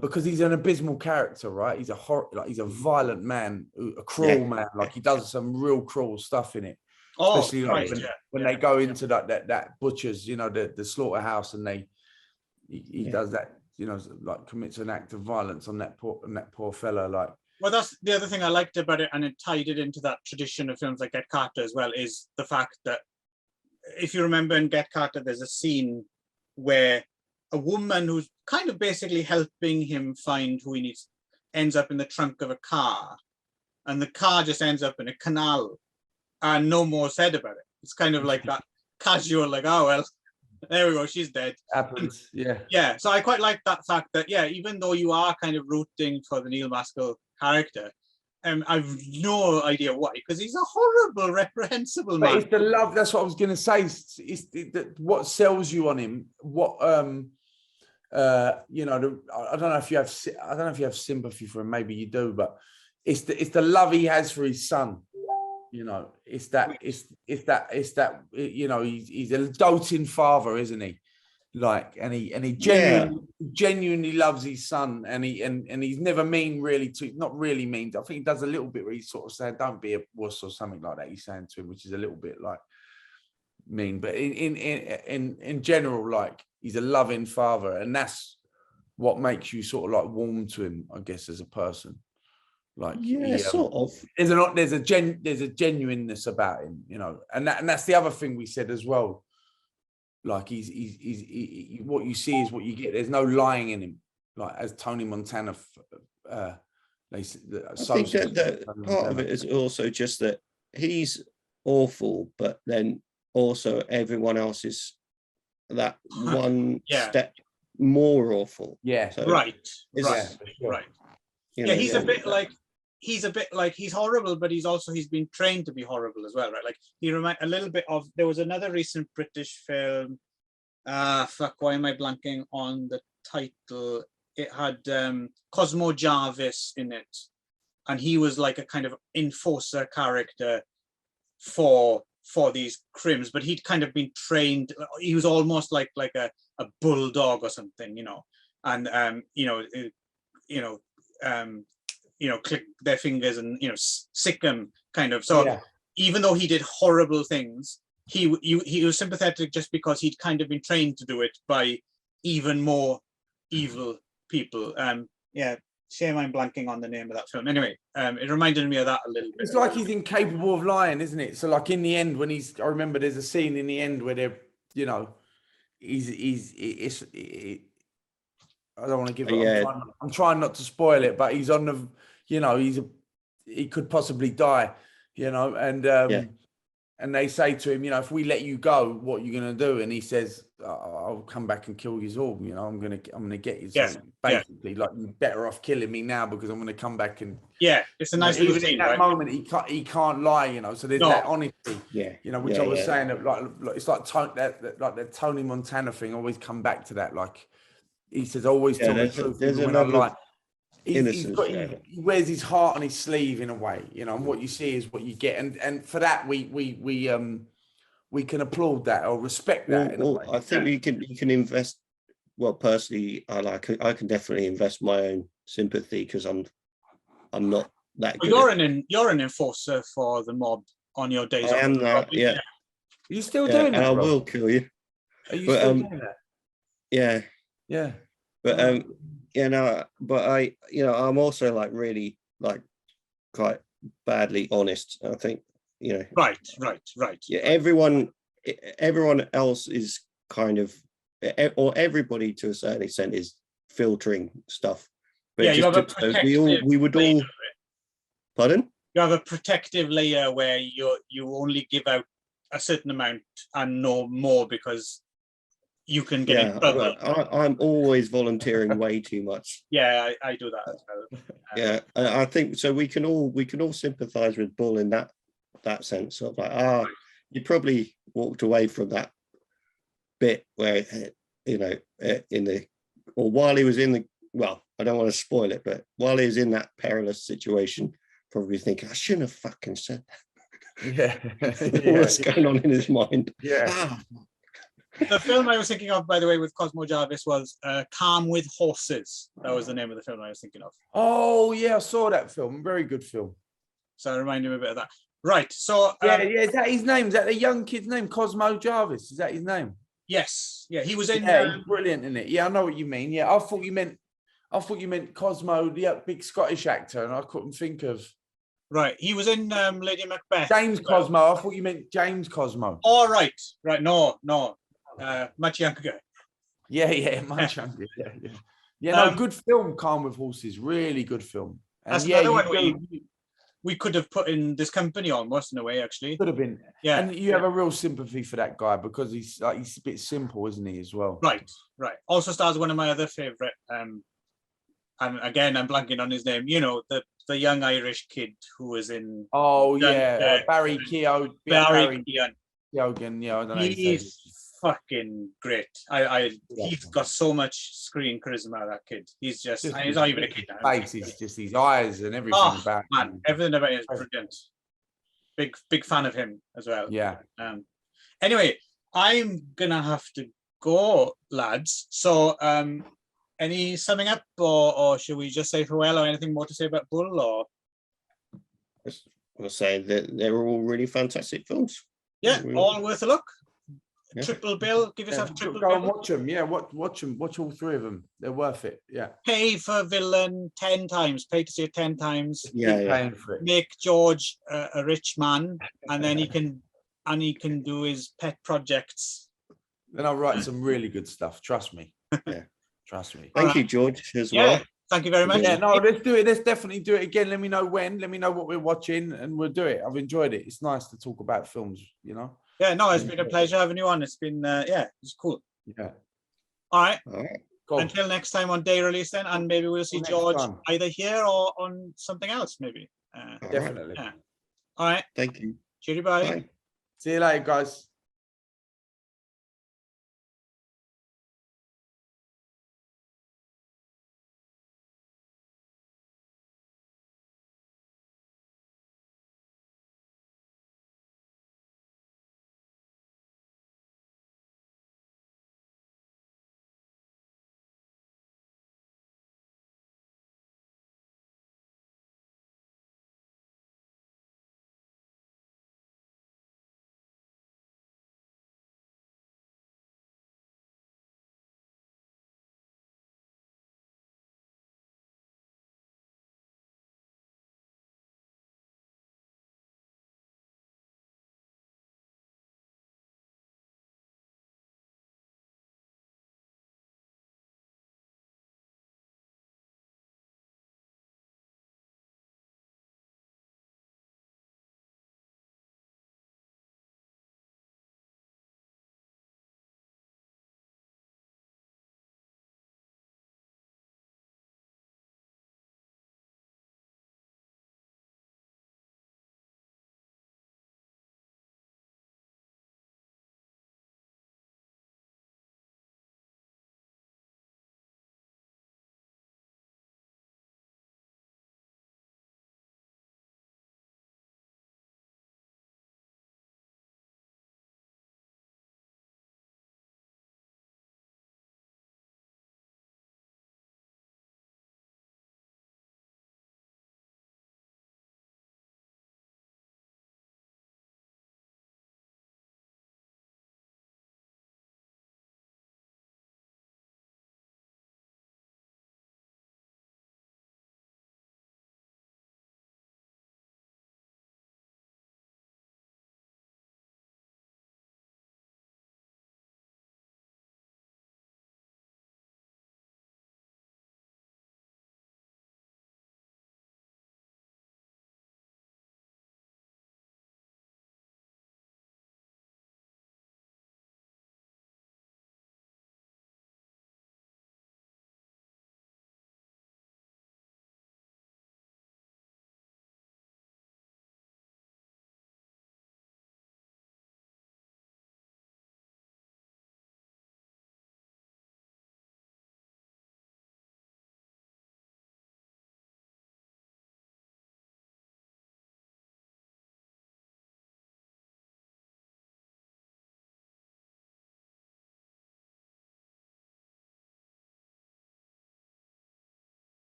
because he's an abysmal character, right? He's he's a violent man, a cruel man. Like, he does some real cruel stuff in it. Especially when they go into that butcher's, the slaughterhouse, and he does that, like commits an act of violence on that poor fella. Like, Well, that's the other thing I liked about it, and it tied it into that tradition of films like Get Carter as well, is the fact that if you remember in Get Carter, there's a scene where a woman who's kind of basically helping him find who he needs ends up in the trunk of a car, and the car just ends up in a canal, and no more said about it. It's kind of like that casual, like, oh, well, there we go, she's dead. Happens, yeah. Yeah, so I quite like that fact that, yeah, even though you are kind of rooting for the Neil Maskell character, I've no idea why, because he's a horrible, reprehensible man. But it's the love, that's what I was going to say. What sells you on him, what, you know, I don't know if you have sympathy for him, maybe you do, but it's the love he has for his son. You know, it's that, you know, he's a doting father, isn't he? Like, and he genuinely loves his son, and he's never mean, really, not really mean. I think he does a little bit where he's sort of saying, don't be a wuss or something like that. He's saying to him, which is a little bit like mean, but in general, like, he's a loving father, and that's what makes you sort of like warm to him, I guess, as a person. Like, yeah, sort of. There's a genuineness about him, you know, and that's the other thing we said as well. Like, he's what you see is what you get. There's no lying in him. Like, as Tony Montana, I think that part of it is also just that he's awful, but then also everyone else is that one step more awful. Yeah, so right. You know, he's a bit like he's horrible, but he's been trained to be horrible as well, right? Like, he reminds a little bit of, there was another recent British film, why am I blanking on the title? It had Cosmo Jarvis in it, and he was like a kind of enforcer character for these crims, but he'd kind of been trained. He was almost like a bulldog or something, you know, and click their fingers and, you know, sick them, kind of. So even though he did horrible things, he was sympathetic just because he'd kind of been trained to do it by even more evil people. Shame I'm blanking on the name of that film. Anyway, it reminded me of that a little bit. It's like he's incapable of lying, isn't it? So, like, in the end, when I remember there's a scene in the end where they're, you know, I don't want to give it. I'm trying not to spoil it, but he's on the, you know, he could possibly die, you know, and they say to him, you know, if we let you go, what are you going to do? And he says, I'll come back and kill you all. You know, I'm gonna get you. Basically, like, you're better off killing me now, because I'm going to come back and. Yeah, it's a nice even in that moment, he can't lie, you know. So there's that honesty, you know, which I was saying that, like it's like the Tony Montana thing. Always come back to that, like. He says, always tell the truth. There's another innocence. He wears his heart on his sleeve, in a way, you know, and what you see is what you get. And for that, we can applaud that or respect that. I think you can invest. Well, personally, I can definitely invest my own sympathy, because I'm not that good. You're an enforcer for the mob on your days. I am that. Yeah. Are you still doing that? And I will kill you. Are you still doing that? Yeah. Yeah. But I'm also like really like quite badly honest. I think, you know. Right. Yeah, everyone else is kind of, or everybody to a certain extent is filtering stuff. But you have a protective we would all. Pardon? You have a protective layer where you only give out a certain amount and no more, because you can get in trouble. I'm always volunteering way too much. Yeah, I do that as well. I think so. We can all sympathise with Bull in that sense of like, you probably walked away from that bit where, you know, while he was in the, well, I don't want to spoil it, but while he was in that perilous situation, probably thinking, I shouldn't have fucking said that. What's going on in his mind? The film I was thinking of, by the way, with Cosmo Jarvis was Calm with Horses. That was the name of the film I was thinking of. Oh, yeah, I saw that film. Very good film. So it reminded me a bit of that. Right, so... is that his name? Is that the young kid's name? Cosmo Jarvis? Is that his name? Yes. Yeah, he was in... he's brilliant in it. Yeah, I know what you mean. Yeah, I thought you meant I thought you meant Cosmo, the big Scottish actor, and I couldn't think of. Right, he was in Lady Macbeth. James Cosmo. I thought you meant James Cosmo. Oh, right. No. Much younger guy. Yeah, much younger. Yeah, no, good film, Calm with Horses. Really good film. And that's yeah, another one we could have put in this company almost in a way, actually. Could have been. Yeah. And you have a real sympathy for that guy because he's a bit simple, isn't he, as well? Right. Also stars one of my other favorite, and again, I'm blanking on his name. You know, the young Irish kid who was in. Oh yeah, Barry Keoghan. Barry Keoghan. Yeah, I don't know. He's fucking great. He's got so much screen charisma. That kid. He's he's not even a kid now. Face is just his eyes and everything about him. Everything about him is brilliant. Big fan of him as well. Yeah. Anyway, I'm gonna have to go, lads. So any summing up, or should we just say farewell, or anything more to say about Bull? Or I'll say that they were all really fantastic films. Yeah, really all worth a look. Yeah. Triple bill. Give yourself a triple Go bill. and watch them. Yeah, watch them. Watch all three of them. They're worth it. Yeah. Pay for Villain 10 times. Pay to see it 10 times. Paying for it. Make George a rich man, and then he can do his pet projects. Then I'll write some really good stuff. Trust me. Yeah. Trust me. Thank you, George, as well. Thank you very much. Yeah, no, let's do it. Let's definitely do it again. Let me know when. Let me know what we're watching, and we'll do it. I've enjoyed it. It's nice to talk about films, you know. Yeah, no, it's been a pleasure having you on. It's been, it's cool. Yeah. All right. Cool. Until next time on day release then, and maybe we'll see George either here or on something else, maybe. Definitely. Yeah. All right. Thank you. Cheerio, bye. See you later, guys.